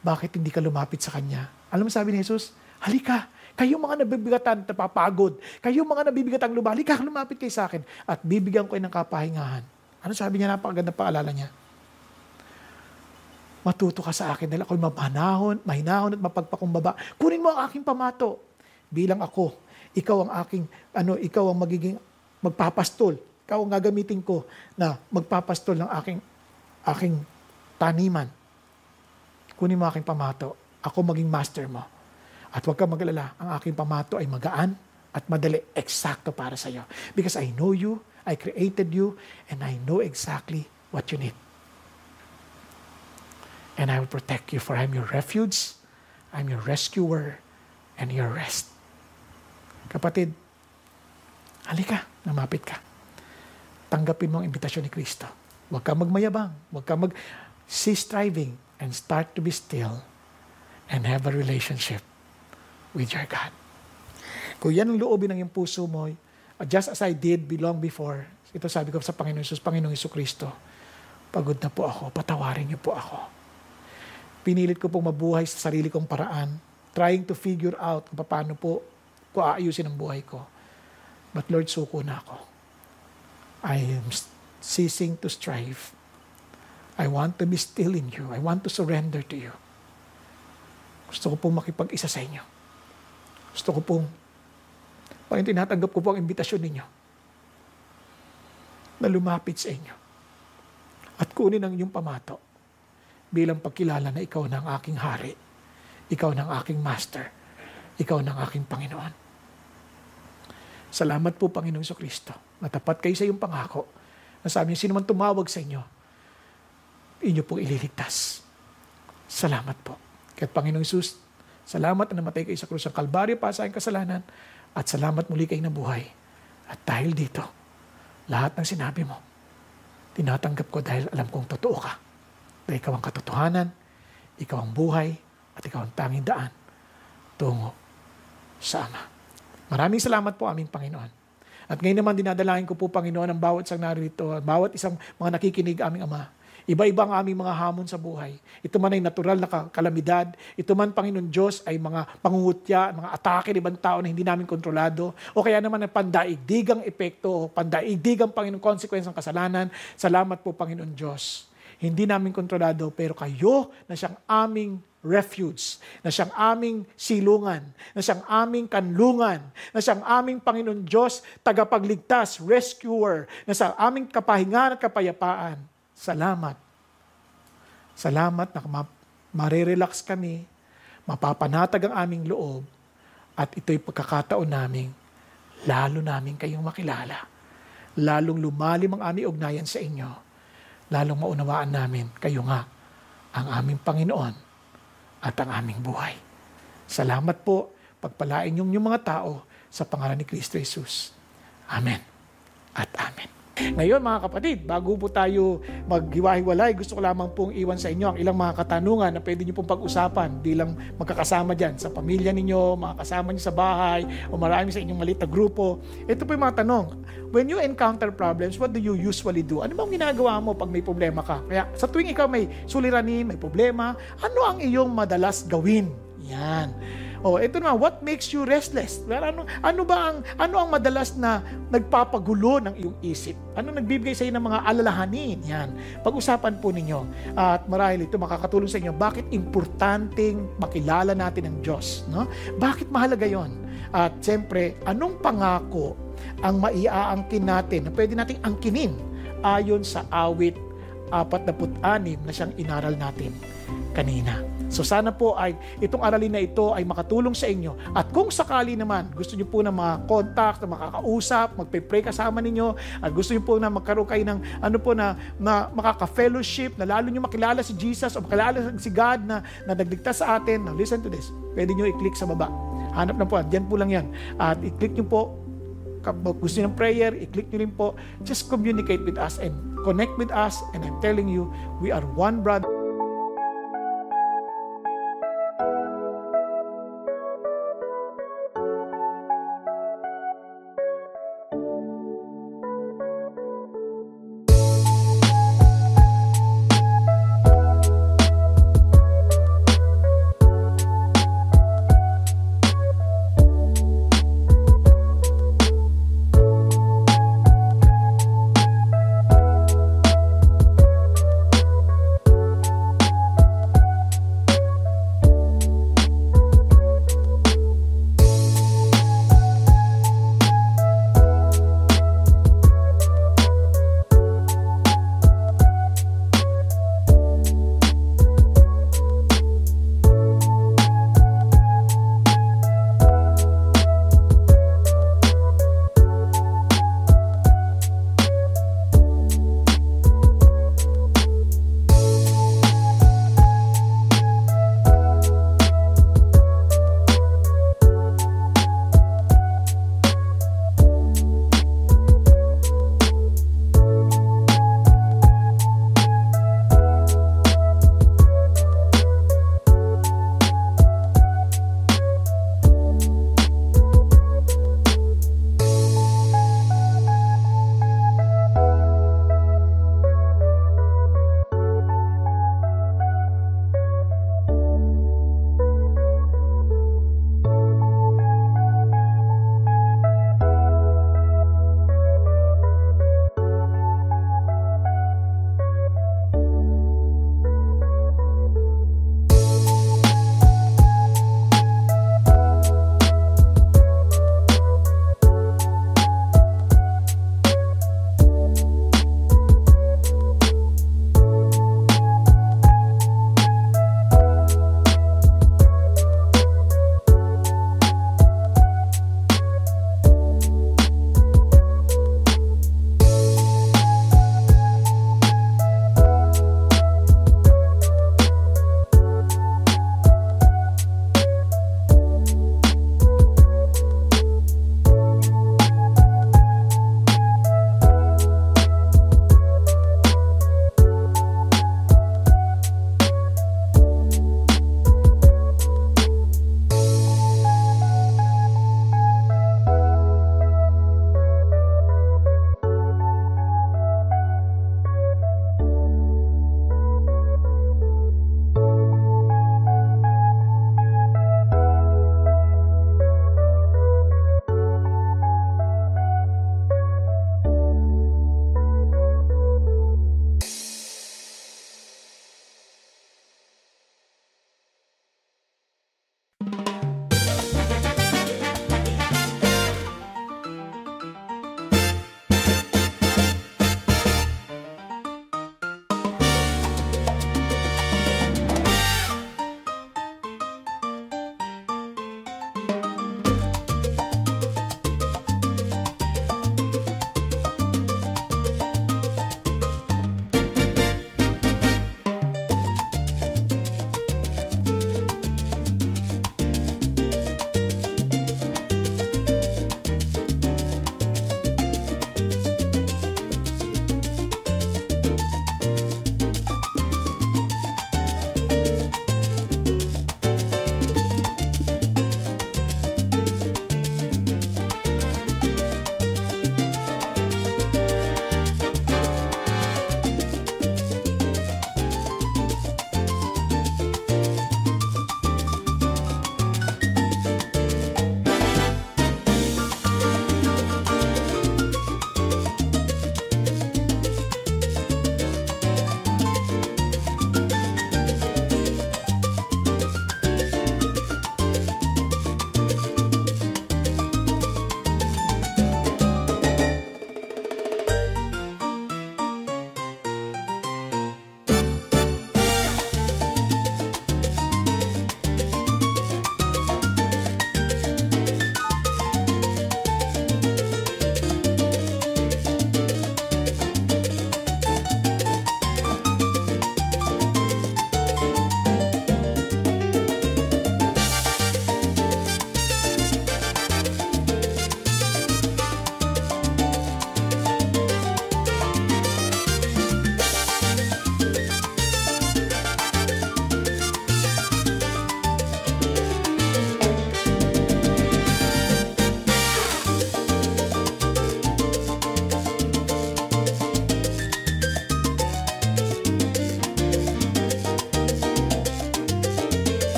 bakit hindi ka lumapit sa Kanya? Alam mo sabi ni Jesus, halika, kayong mga nabibigatan, napapagod, kayong mga nabibigatang halika, lumapit kayo sa akin at bibigyan ko kayo ng kapahingahan. Ano sabi niya? Napakaganda paalala niya. Matuto ka sa akin dahil ako'y mahinahon at mapagpakumbaba. Kunin mo ang aking pamato. Bilang ako, ikaw ang magiging magpapastol. Ikaw ang gagamitin ko na magpapastol ng aking taniman. Kunin mo aking pamato. Ako maging master mo. At huwag kang mag-alala, ang aking pamato ay magaan at madali, eksakto para sa iyo. Because I know you, I created you, and I know exactly what you need. And I will protect you, for I am your refuge, I am your rescuer, and your rest. Kapatid, halika, lumapit ka. Tanggapin mo ang imbitasyon ni Kristo. Huwag kang magmayabang. Huwag kang cease striving and start to be still and have a relationship with your God. Kung yan ang loobin ng iyong puso mo, just as I did long before, ito sabi ko sa Panginoon Jesus, Panginoong Jesucristo, pagod na po ako, patawarin niyo po ako. Pinilit ko pong mabuhay sa sarili kong paraan, trying to figure out kung paano po ko aayusin ang buhay ko. But Lord, suko na ako. I am ceasing to strive. I want to be still in you. I want to surrender to you. Gusto ko pong makipag-isa sa inyo. Gusto ko pong, Panginoon, tinatanggap ko po ang imbitasyon ninyo na lumapit sa inyo at kunin ang inyong pamato bilang pagkilala na ikaw na ang aking hari, ikaw na ang aking master, ikaw na ang aking Panginoon. Salamat po, Panginoong Jesucristo. Natapat kayo sa iyong pangako. Nasabi niyo, sino man tumawag sa inyo, inyo pong ililigtas. Salamat po. Kaya Panginoong Jesus, salamat na namatay kayo sa krus ng Kalbaryo para sa aking kasalanan at salamat muli kayo nabuhay. At dahil dito, lahat ng sinabi mo, tinatanggap ko dahil alam kong totoo ka. Dahil ikaw ang katotohanan, ikaw ang buhay, at ikaw ang tanging daan tungo sa Ama. Maraming salamat po aming Panginoon. At ngayon naman dinadalahin ko po, Panginoon, ang bawat isang narito, bawat isang mga nakikinig aming Ama. Iba-iba ang aming mga hamon sa buhay. Ito man ay natural na kalamidad. Ito man, Panginoon Diyos, ay mga pangungutya, mga atake ng ibang tao na hindi namin kontrolado. O kaya naman ang pandaigdigang epekto, o pandaigdigang, Panginoon, consequence ng kasalanan. Salamat po, Panginoon Diyos. Hindi namin kontrolado, pero kayo na siyang aming refuge, na siyang aming silungan, na siyang aming kanlungan, na siyang aming Panginoon Diyos, tagapagligtas, rescuer, na sa aming kapahingan at kapayapaan. Salamat. Salamat na marirelax kami, mapapanatag ang aming loob, at ito'y pagkakataon namin, lalo namin kayong makilala, lalong lumalim ang aming ugnayan sa inyo, lalong maunawaan namin kayo nga ang aming Panginoon at ang aming buhay. Salamat po, pagpalain yung mga tao sa pangalan ni Kristo Jesus. Amen at amen. Ngayon mga kapatid, bago po tayo maghiwa-hiwalay, gusto ko lamang pong iwan sa inyo ang ilang mga katanungan na pwede nyo pong pag-usapan, di lang magkakasama dyan sa pamilya ninyo, mga kasama nyo sa bahay, o marami sa inyong maliit na grupo. Ito po yung mga tanong. When you encounter problems, what do you usually do? Ano bang ginagawa mo pag may problema ka? Kaya sa tuwing ikaw may suliranin, may problema, ano ang iyong madalas gawin? Yan. Ito naman, what makes you restless? Well, ano ang madalas na nagpapagulo ng iyong isip? Ano nagbibigay sa iyo ng mga alalahanin? Yan. Pag-usapan po ninyo. At marahil ito makakatulong sa inyo. Bakit importanteng makilala natin ang Diyos? No? Bakit mahalaga yon? At siyempre, anong pangako ang maiaangkin natin na pwede nating angkinin ayon sa awit 46 na siyang inaral natin kanina. So sana po ay itong aralin na ito ay makatulong sa inyo. At kung sakali naman gusto niyo po na mga-contact, na makakausap, magpe-pray kasama ninyo, at gusto niyo po na magkaroon kayo ng na makaka-fellowship, na lalo niyo makilala si Jesus o makilala si God na nagligtas sa atin. Now listen to this. Pwede niyo i-click sa baba. Hanap na po. Diyan po lang yan. At i-click niyo po. Kapag gusto niyo ng prayer, i-click niyo rin po. Just communicate with us and connect with us. And I'm telling you, we are one brother.